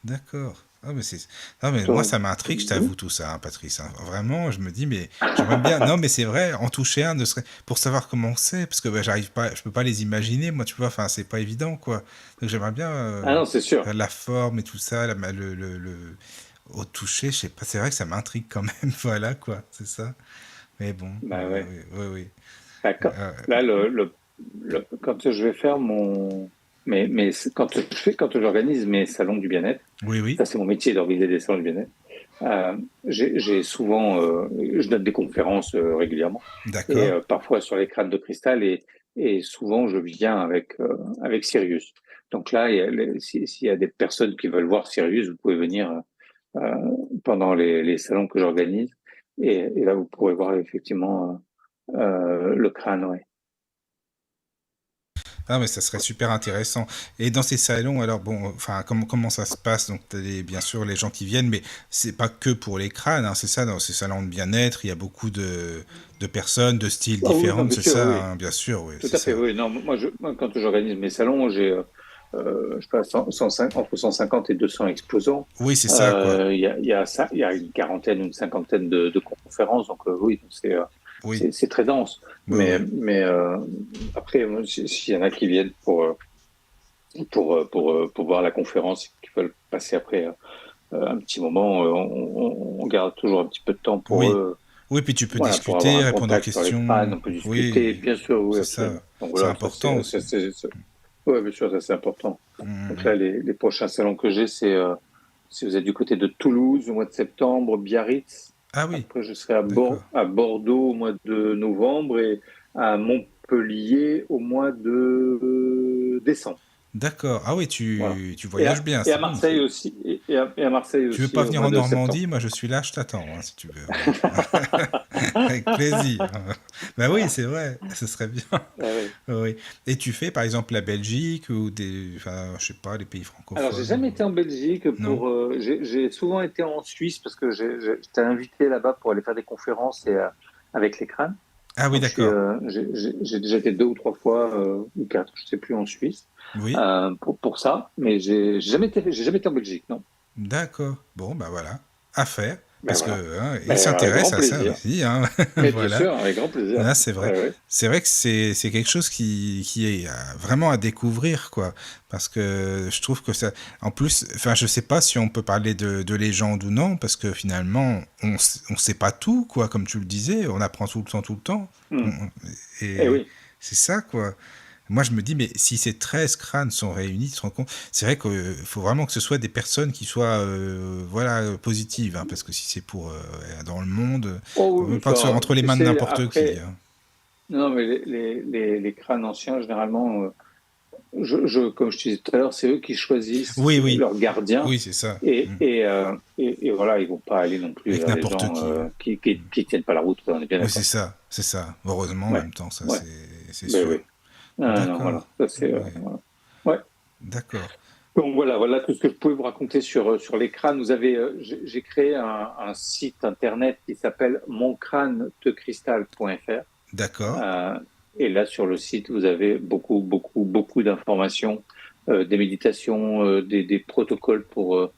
[SPEAKER 3] D'accord. Ah, mais moi, ça m'intrigue, je
[SPEAKER 5] Oui.
[SPEAKER 3] t'avoue, tout ça, hein, Patrice. Hein. Vraiment, je me dis, mais j'aimerais bien. Non, mais c'est vrai, en toucher un, pour savoir comment c'est, parce que j'arrive pas, je peux pas les imaginer, moi, tu vois, enfin, c'est pas évident, quoi. Donc, j'aimerais bien
[SPEAKER 5] Ah non, c'est sûr.
[SPEAKER 3] la forme et tout ça, au toucher, je sais pas, c'est vrai que ça m'intrigue quand même, voilà, quoi, c'est ça. Mais bon,
[SPEAKER 5] Bah ouais.
[SPEAKER 3] oui, oui, oui.
[SPEAKER 5] D'accord. Là, quand je vais faire quand j'organise mes salons du bien-être,
[SPEAKER 3] Oui, oui,
[SPEAKER 5] ça c'est mon métier d'organiser des salons du bien-être. J'ai souvent, je donne des conférences régulièrement et
[SPEAKER 3] d'accord.
[SPEAKER 5] parfois sur les crânes de cristal et souvent je viens avec Sirius. Donc là, s'il y a des personnes qui veulent voir Sirius, vous pouvez venir euh, pendant les salons que j'organise et là vous pourrez voir effectivement le crâne. Ouais.
[SPEAKER 3] Ah, mais ça serait super intéressant. Et dans ces salons, alors bon, enfin, comment ça se passe? Donc, t'as bien sûr les gens qui viennent, mais c'est pas que pour les crânes, hein, c'est ça, dans ces salons de bien-être, il y a beaucoup de personnes, de styles
[SPEAKER 5] Ah oui, non,
[SPEAKER 3] différents,
[SPEAKER 5] bien
[SPEAKER 3] c'est
[SPEAKER 5] sûr,
[SPEAKER 3] ça,
[SPEAKER 5] oui,
[SPEAKER 3] hein, bien sûr, oui,
[SPEAKER 5] tout
[SPEAKER 3] c'est
[SPEAKER 5] à fait.
[SPEAKER 3] ça.
[SPEAKER 5] Oui, non, moi, quand j'organise mes salons, j'ai je sais pas, entre 150 et 200 exposants.
[SPEAKER 3] Oui, c'est ça, quoi.
[SPEAKER 5] Il y a une quarantaine, une cinquantaine de conférences, donc oui,
[SPEAKER 3] Oui,
[SPEAKER 5] c'est très dense.
[SPEAKER 3] oui, oui.
[SPEAKER 5] Mais après, s'il y en a qui viennent pour voir la conférence et qui veulent passer après un petit moment, on garde toujours un petit peu de temps pour
[SPEAKER 3] Oui.
[SPEAKER 5] eux.
[SPEAKER 3] Oui, puis tu peux
[SPEAKER 5] Voilà, pour avoir
[SPEAKER 3] discuter,
[SPEAKER 5] un
[SPEAKER 3] répondre aux
[SPEAKER 5] contact sur les crânes,
[SPEAKER 3] questions.
[SPEAKER 5] on peut discuter,
[SPEAKER 3] Oui,
[SPEAKER 5] bien sûr, oui,
[SPEAKER 3] c'est
[SPEAKER 5] absolument.
[SPEAKER 3] ça.
[SPEAKER 5] Donc
[SPEAKER 3] C'est
[SPEAKER 5] voilà,
[SPEAKER 3] important aussi.
[SPEAKER 5] ouais, bien sûr, ça c'est important. Donc
[SPEAKER 3] Mhm.
[SPEAKER 5] là, les prochains salons que j'ai, c'est si vous êtes du côté de Toulouse au mois de septembre, Biarritz.
[SPEAKER 3] Ah oui,
[SPEAKER 5] Après, je serai
[SPEAKER 3] d'accord.
[SPEAKER 5] à Bordeaux au mois de novembre et à Montpellier au mois de décembre.
[SPEAKER 3] D'accord. Ah oui,
[SPEAKER 5] Voilà.
[SPEAKER 3] tu voyages bien,
[SPEAKER 5] Et à
[SPEAKER 3] c'est bon.
[SPEAKER 5] Marseille aussi, et à Marseille
[SPEAKER 3] Tu veux
[SPEAKER 5] aussi
[SPEAKER 3] pas
[SPEAKER 5] au
[SPEAKER 3] venir
[SPEAKER 5] mois
[SPEAKER 3] en
[SPEAKER 5] de septembre.
[SPEAKER 3] Normandie? Moi, je suis là, je t'attends, hein, si tu veux. Avec plaisir. Bah oui, c'est vrai, ce serait bien.
[SPEAKER 5] Ah ouais.
[SPEAKER 3] Oui. Et tu fais par exemple la Belgique ou enfin, je sais pas, les pays
[SPEAKER 5] Alors, j'ai
[SPEAKER 3] francophones?
[SPEAKER 5] jamais été en Belgique
[SPEAKER 3] Non?
[SPEAKER 5] j'ai souvent été en Suisse parce que j'étais invité là-bas pour aller faire des conférences avec les crânes.
[SPEAKER 3] Ah oui,
[SPEAKER 5] Donc,
[SPEAKER 3] d'accord.
[SPEAKER 5] j'ai déjà été 2 ou 3 fois ou 4, je sais plus, en Suisse
[SPEAKER 3] Oui,
[SPEAKER 5] pour ça. Mais j'ai jamais été en Belgique, non.
[SPEAKER 3] d'accord. Bon, bah voilà. À faire. parce
[SPEAKER 5] voilà.
[SPEAKER 3] que il s'intéresse à ça
[SPEAKER 5] plaisir.
[SPEAKER 3] aussi. Hein.
[SPEAKER 5] Mais
[SPEAKER 3] Voilà.
[SPEAKER 5] bien sûr, avec grand plaisir.
[SPEAKER 3] Là, c'est vrai.
[SPEAKER 5] Ouais.
[SPEAKER 3] C'est vrai que c'est quelque chose qui est vraiment à découvrir, quoi. Parce que je trouve que ça. En plus, enfin, je sais pas si on peut parler de légende ou non, parce que finalement, on sait pas tout, quoi. Comme tu le disais, on apprend tout le temps.
[SPEAKER 5] Hmm.
[SPEAKER 3] Et
[SPEAKER 5] oui.
[SPEAKER 3] c'est ça, quoi. Moi, je me dis, mais si ces 13 crânes sont réunis, tu te rends compte, c'est vrai qu'il faut vraiment que ce soit des personnes qui soient positives, hein, parce que si c'est pour dans le monde,
[SPEAKER 5] Oui,
[SPEAKER 3] pas que ce soit entre les mains de n'importe
[SPEAKER 5] après,
[SPEAKER 3] qui. Hein.
[SPEAKER 5] non, mais les crânes anciens, généralement, comme je te disais tout à l'heure, c'est eux qui choisissent
[SPEAKER 3] Oui,
[SPEAKER 5] leurs gardiens.
[SPEAKER 3] oui, c'est ça.
[SPEAKER 5] Et voilà, ils vont pas aller non plus
[SPEAKER 3] Avec
[SPEAKER 5] vers des
[SPEAKER 3] n'importe
[SPEAKER 5] gens qui tiennent pas la route. On est bien
[SPEAKER 3] Oui,
[SPEAKER 5] d'accord.
[SPEAKER 3] c'est ça. Heureusement, en
[SPEAKER 5] Ouais.
[SPEAKER 3] même temps, ça,
[SPEAKER 5] Ouais.
[SPEAKER 3] c'est
[SPEAKER 5] Ben
[SPEAKER 3] sûr.
[SPEAKER 5] oui. Non, voilà. Ça, c'est,
[SPEAKER 3] Ouais.
[SPEAKER 5] voilà. Ouais.
[SPEAKER 3] D'accord.
[SPEAKER 5] Donc voilà tout ce que je pouvais vous raconter sur les crânes. J'ai créé un site internet qui s'appelle moncranetecristal.fr.
[SPEAKER 3] D'accord.
[SPEAKER 5] Et là, sur le site, vous avez beaucoup d'informations, des méditations, des protocoles pour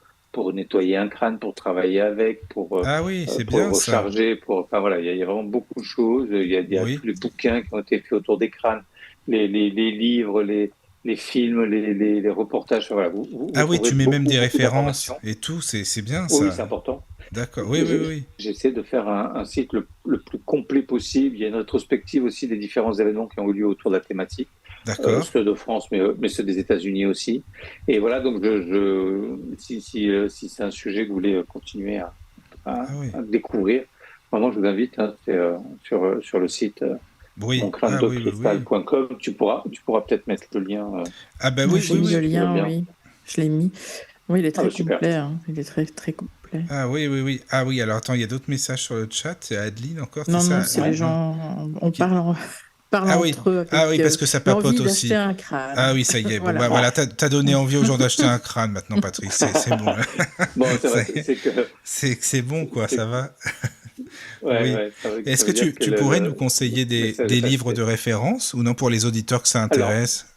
[SPEAKER 5] nettoyer un crâne, pour travailler avec,
[SPEAKER 3] Ah oui, c'est
[SPEAKER 5] pour le
[SPEAKER 3] bien ça.
[SPEAKER 5] recharger. Enfin voilà, il y a vraiment beaucoup de choses. Il y a
[SPEAKER 3] Oui.
[SPEAKER 5] tous les bouquins qui ont été faits autour des crânes, les livres, les films, les reportages. Voilà, vous
[SPEAKER 3] Ah oui,
[SPEAKER 5] trouverez
[SPEAKER 3] tu mets même des
[SPEAKER 5] beaucoup
[SPEAKER 3] références
[SPEAKER 5] d'informations.
[SPEAKER 3] et tout, c'est bien
[SPEAKER 5] Oui,
[SPEAKER 3] ça.
[SPEAKER 5] c'est important.
[SPEAKER 3] D'accord. Oui.
[SPEAKER 5] J'essaie de faire un site le plus complet possible. Il y a une rétrospective aussi des différents événements qui ont eu lieu autour de la thématique,
[SPEAKER 3] D'accord.
[SPEAKER 5] ceux de France, mais ceux des États-Unis aussi. Et voilà, donc si c'est un sujet que vous voulez continuer
[SPEAKER 3] Ah oui.
[SPEAKER 5] à découvrir, vraiment, je vous invite, hein, c'est, sur le site
[SPEAKER 3] Oui.
[SPEAKER 5] moncranetecristal.com. Tu pourras peut-être mettre le lien.
[SPEAKER 3] Ah bah
[SPEAKER 4] Moi,
[SPEAKER 3] oui,
[SPEAKER 4] j'ai mis le
[SPEAKER 3] oui.
[SPEAKER 4] lien, oui. Je l'ai mis. Oui, il est très
[SPEAKER 5] Super.
[SPEAKER 4] complet. Hein. Il est très, très complet.
[SPEAKER 3] Ah oui. Ah oui, alors attends, il y a d'autres messages sur le chat. C'est Adeline encore, c'est
[SPEAKER 4] Non,
[SPEAKER 3] ça?
[SPEAKER 4] c'est les gens. On
[SPEAKER 3] Qui-
[SPEAKER 4] parle
[SPEAKER 3] Ah oui.
[SPEAKER 4] entre eux
[SPEAKER 3] Ah
[SPEAKER 4] avec
[SPEAKER 3] oui, parce que ça papote
[SPEAKER 4] l'envie
[SPEAKER 3] aussi.
[SPEAKER 4] d'acheter un crâne.
[SPEAKER 3] Ah oui, ça y est. Bon,
[SPEAKER 4] Voilà.
[SPEAKER 3] bah voilà, t'as donné envie aux gens d'acheter un crâne maintenant, Patrice. C'est bon.
[SPEAKER 5] Bon, c'est que.
[SPEAKER 3] C'est bon, quoi, ça va.
[SPEAKER 5] Ouais,
[SPEAKER 3] Oui.
[SPEAKER 5] ouais, ça veut
[SPEAKER 3] Est-ce que
[SPEAKER 5] dire
[SPEAKER 3] tu pourrais nous conseiller
[SPEAKER 5] le message
[SPEAKER 3] des
[SPEAKER 5] est
[SPEAKER 3] livres
[SPEAKER 5] passé.
[SPEAKER 3] de référence ou non pour les auditeurs que ça intéresse?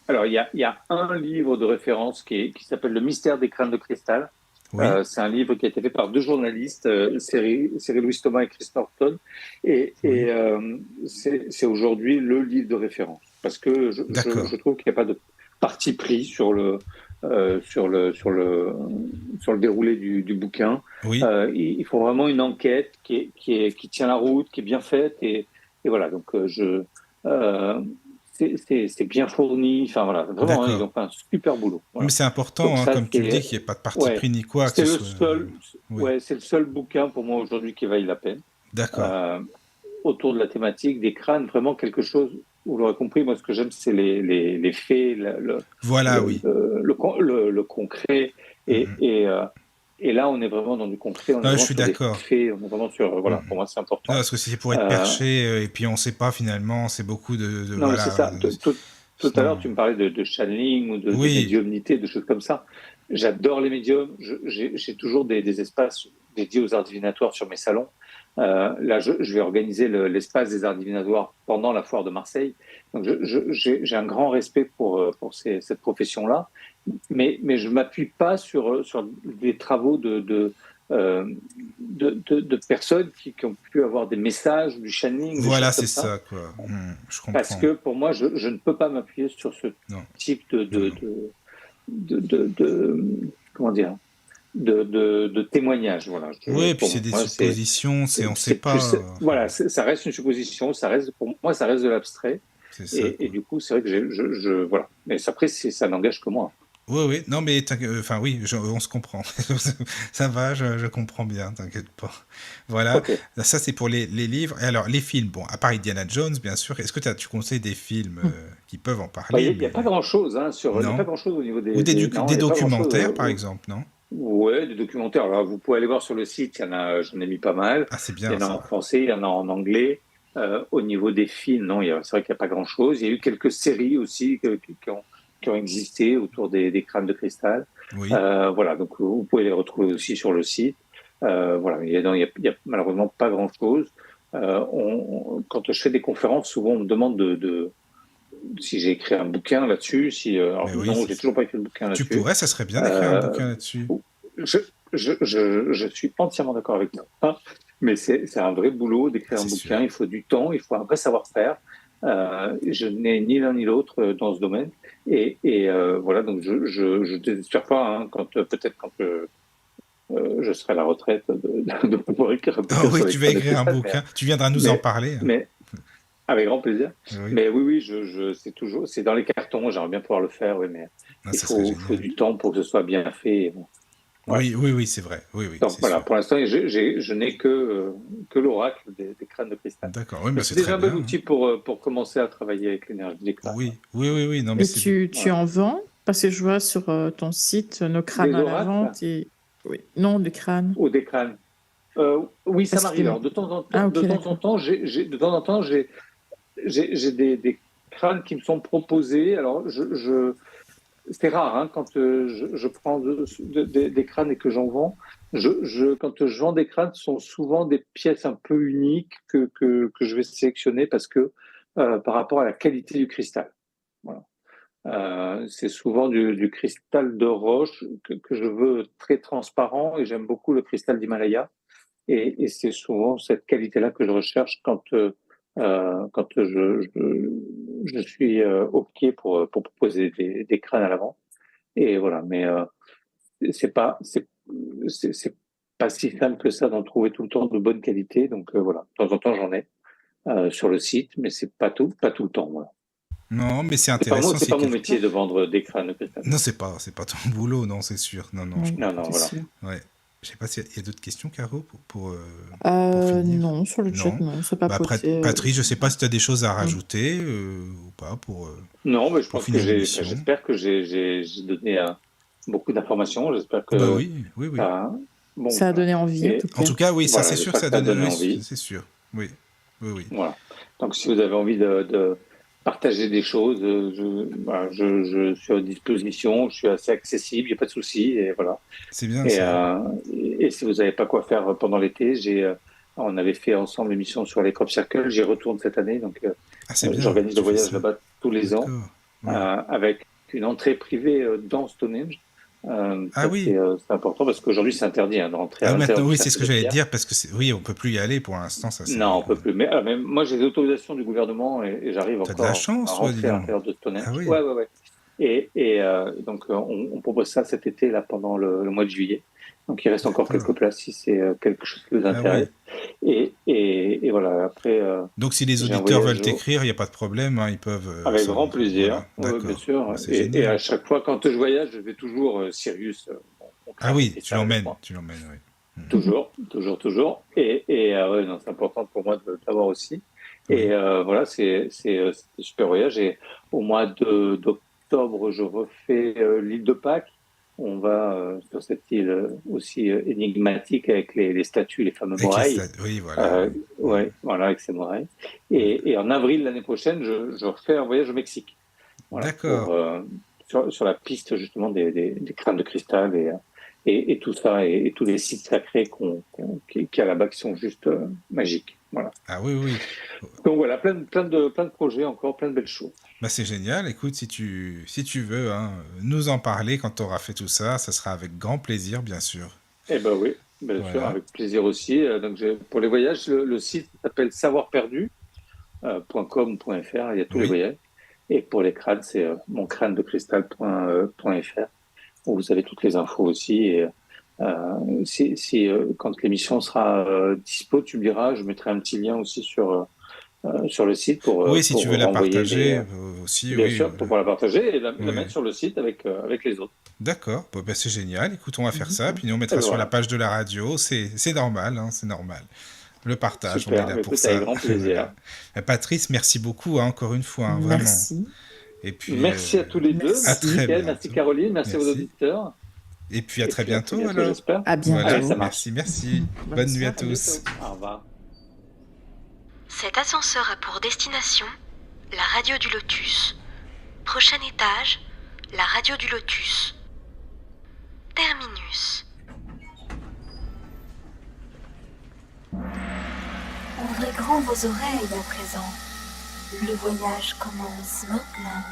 [SPEAKER 5] Alors, il y a un livre de référence qui s'appelle Le mystère des crânes de cristal.
[SPEAKER 3] Oui.
[SPEAKER 5] C'est un livre qui a été fait par deux journalistes, Cyril Louis Thomas et Chris Norton. Et c'est aujourd'hui le livre de référence. Parce que je trouve qu'il n'y a pas de parti pris sur le déroulé du bouquin.
[SPEAKER 3] Oui.
[SPEAKER 5] Il faut vraiment une enquête qui tient la route, qui est bien faite. Et voilà, donc c'est bien fourni. Enfin voilà, vraiment, ils ont fait un super boulot. Voilà.
[SPEAKER 3] Mais c'est important, hein, comme tu le dis, qu'il n'y ait pas de parti pris ni quoi.
[SPEAKER 5] C'est le seul bouquin pour moi aujourd'hui qui vaille la peine.
[SPEAKER 3] D'accord.
[SPEAKER 5] Autour de la thématique des crânes, vraiment quelque chose. Vous l'aurez compris, moi ce que j'aime, c'est les faits, le concret. Et là, on est vraiment dans du concret. On est
[SPEAKER 3] je suis d'accord.
[SPEAKER 5] On est vraiment sur. Voilà, pour moi, c'est important.
[SPEAKER 3] Non, parce que c'est pour être perché et puis on ne sait pas finalement. C'est beaucoup de
[SPEAKER 5] non,
[SPEAKER 3] voilà.
[SPEAKER 5] C'est ça. Tout à l'heure, tu me parlais de channeling ou de médiumnité, de choses comme ça. J'adore les médiums. J'ai toujours des espaces dédiés aux arts divinatoires sur mes salons. Là, je vais organiser l'espace des arts divinatoires pendant la foire de Marseille. Donc, j'ai un grand respect pour cette profession-là, mais je ne m'appuie pas sur des travaux de personnes qui ont pu avoir des messages, du channeling.
[SPEAKER 3] Voilà, c'est ça, quoi. Je comprends.
[SPEAKER 5] Parce que pour moi, je ne peux pas m'appuyer sur ce type comment dire, de témoignage. Voilà.
[SPEAKER 3] Oui, et puis c'est des suppositions, on ne sait pas.
[SPEAKER 5] Voilà, ça reste une supposition, pour moi, ça reste de l'abstrait. Et du coup, c'est vrai que voilà. Mais après, ça n'engage que moi.
[SPEAKER 3] Oui, non, mais on se comprend. Ça va, je comprends bien, t'inquiète pas. Voilà, okay. Ça c'est pour les livres. Et alors, les films, bon, à part Indiana Jones, bien sûr, est-ce que tu conseilles des films qui peuvent en parler?
[SPEAKER 5] Il n'y a pas grand-chose, hein, il n'y a pas grand-chose au niveau des...
[SPEAKER 3] Ou des documentaires, par exemple, non?
[SPEAKER 5] Ouais, des documentaires. Alors, vous pouvez aller voir sur le site, j'en ai mis pas mal.
[SPEAKER 3] Ah, c'est bien.
[SPEAKER 5] Il y en a en français, il y en a en anglais. Au niveau des films, non, c'est vrai qu'il n'y a pas grand-chose. Il y a eu quelques séries aussi qui ont existé autour des crânes de cristal.
[SPEAKER 3] Oui.
[SPEAKER 5] Voilà, donc vous pouvez les retrouver aussi sur le site. Voilà, il y a malheureusement pas grand-chose. Quand je fais des conférences, souvent on me demande si j'ai écrit un bouquin là-dessus. Non, j'ai toujours pas écrit de bouquin là-dessus.
[SPEAKER 3] Tu pourrais, ça serait bien d'écrire un bouquin là-dessus.
[SPEAKER 5] je suis entièrement d'accord avec toi. Mais c'est un vrai boulot d'écrire un bouquin. Sûr. Il faut du temps, il faut un vrai savoir-faire. Je n'ai ni l'un ni l'autre dans ce domaine. Et voilà, donc je désespère pas peut-être quand je serai à la retraite de pouvoir écrire un bouquin.
[SPEAKER 3] Oui, tu vas écrire un bouquin. Tu viendras nous en parler.
[SPEAKER 5] Mais avec grand plaisir.
[SPEAKER 3] Oui.
[SPEAKER 5] Mais oui, c'est dans les cartons. J'aimerais bien pouvoir le faire, oui, mais il faut du temps pour que ce soit bien fait. Bon.
[SPEAKER 3] Ouais. Oui, c'est vrai. Oui,
[SPEAKER 5] donc voilà, sûr. Pour l'instant, je n'ai que l'oracle des crânes de cristal.
[SPEAKER 3] D'accord, oui, mais c'est
[SPEAKER 5] déjà un bon outil pour commencer à travailler avec l'énergie des crânes.
[SPEAKER 3] Oui. Non, mais
[SPEAKER 4] tu en vends? Parce que je vois sur ton site nos crânes à la vente. Oui. Non, des crânes.
[SPEAKER 5] Ou des crânes. Oui, ça m'arrive. Alors, de temps en temps, j'ai des crânes qui me sont proposés. Alors, c'est rare quand je prends des crânes et que j'en vends. Quand je vends des crânes, ce sont souvent des pièces un peu uniques que je vais sélectionner parce que par rapport à la qualité du cristal. Voilà. C'est souvent du cristal de roche que je veux très transparent et j'aime beaucoup le cristal d'Himalaya. Et c'est souvent cette qualité-là que je recherche quand je suis OK pour proposer des crânes à la vente. Et voilà, mais c'est pas si simple que ça d'en trouver tout le temps de bonne qualité. Donc voilà, de temps en temps j'en ai sur le site, mais c'est pas tout le temps. Voilà.
[SPEAKER 3] Non, mais c'est intéressant.
[SPEAKER 5] C'est pas mon métier de vendre des crânes de cristal.
[SPEAKER 3] Non, c'est pas ton boulot, non, c'est sûr. Non,
[SPEAKER 5] voilà.
[SPEAKER 3] Sûr. Ouais. Je sais pas s'il y a d'autres questions, Caro, pour finir.
[SPEAKER 4] Non, sur le chat, non, c'est pas possible.
[SPEAKER 3] Patrice, je sais pas si tu as des choses à rajouter ou pas pour.
[SPEAKER 5] Non, mais je pense que j'espère que j'ai donné beaucoup d'informations. J'espère que.
[SPEAKER 3] Oui.
[SPEAKER 4] Ça a donné envie.
[SPEAKER 3] En tout cas, oui, ça c'est sûr que ça a donné envie. C'est sûr. Oui.
[SPEAKER 5] Voilà. Donc, si vous avez envie de partager des choses, je suis à disposition, je suis assez accessible, il n'y a pas de souci, et voilà.
[SPEAKER 3] C'est bien
[SPEAKER 5] ça. Et si vous n'avez pas quoi faire pendant l'été, on avait fait ensemble l'émission sur les crop circles, j'y retourne cette année, donc j'organise le voyage là-bas tous les ans, avec une entrée privée dans Stonehenge. C'est important parce qu'aujourd'hui c'est interdit de rentrer à
[SPEAKER 3] maintenant, oui, c'est ce que j'allais dire parce que on peut plus y aller pour l'instant.
[SPEAKER 5] Non, on peut plus. Mais moi j'ai l'autorisation du gouvernement et j'arrive encore à rentrer à l'intérieur de Stonehenge.
[SPEAKER 3] Ah, oui.
[SPEAKER 5] Ouais. Et donc on propose ça cet été là pendant le mois de juillet. Donc il reste encore quelques places si c'est quelque chose qui vous intéresse. Et voilà, après.
[SPEAKER 3] Donc si les auditeurs veulent t'écrire, il n'y a pas de problème, ils peuvent.
[SPEAKER 5] Avec grand plaisir, bien sûr. Et à chaque fois, quand je voyage, je vais toujours Sirius.
[SPEAKER 3] Tu l'emmènes, oui.
[SPEAKER 5] Toujours. Et non, c'est important pour moi de l'avoir aussi. Et voilà, c'est un super voyage. Et au mois d'octobre, je refais l'île de Pâques. On va sur cette île aussi énigmatique avec les statues, les fameux morailles.
[SPEAKER 3] Oui, voilà.
[SPEAKER 5] Voilà, avec ces morailles. Et en avril l'année prochaine, je refais un voyage au Mexique. Voilà,
[SPEAKER 3] d'accord.
[SPEAKER 5] Sur la piste justement des crânes de cristal et tout ça et tous les sites sacrés qu'il y a là-bas qui sont juste magiques. Voilà.
[SPEAKER 3] Ah oui.
[SPEAKER 5] Donc voilà, plein de projets encore, plein de belles choses.
[SPEAKER 3] C'est génial. Écoute, si tu veux nous en parler quand tu auras fait tout ça, ça sera avec grand plaisir, bien sûr.
[SPEAKER 5] Eh ben oui, bien sûr, avec plaisir aussi. Donc pour les voyages, le site s'appelle savoirperdu.com.fr. Il y a tous les voyages. Et pour les crânes, c'est moncrânedecristal.fr où vous avez toutes les infos aussi. Et quand l'émission sera dispo, tu me diras, je mettrai un petit lien aussi sur le site pour
[SPEAKER 3] si tu veux la partager aussi.
[SPEAKER 5] Bien sûr, pour la partager et la mettre sur le site avec les autres.
[SPEAKER 3] D'accord, c'est génial. Écoute, on va faire ça, puis nous on mettra sur la page de la radio. C'est normal, c'est normal. Le partage,
[SPEAKER 5] super,
[SPEAKER 3] on est là pour ça.
[SPEAKER 5] Avec grand plaisir.
[SPEAKER 3] Patrice, merci beaucoup encore une fois, vraiment.
[SPEAKER 4] Merci.
[SPEAKER 3] Et puis,
[SPEAKER 5] merci à tous les deux.
[SPEAKER 3] Merci
[SPEAKER 5] Mickaël, merci Caroline, merci aux auditeurs.
[SPEAKER 3] Et puis à très bientôt alors.
[SPEAKER 5] J'espère.
[SPEAKER 4] À bientôt.
[SPEAKER 3] Voilà,
[SPEAKER 5] ça marche.
[SPEAKER 3] Merci. Bonne nuit à tous.
[SPEAKER 5] Au revoir.
[SPEAKER 1] Cet ascenseur a pour destination la radio du Lotus. Prochain étage, la radio du Lotus. Terminus.
[SPEAKER 2] Ouvrez grand vos oreilles à présent. Le voyage commence maintenant.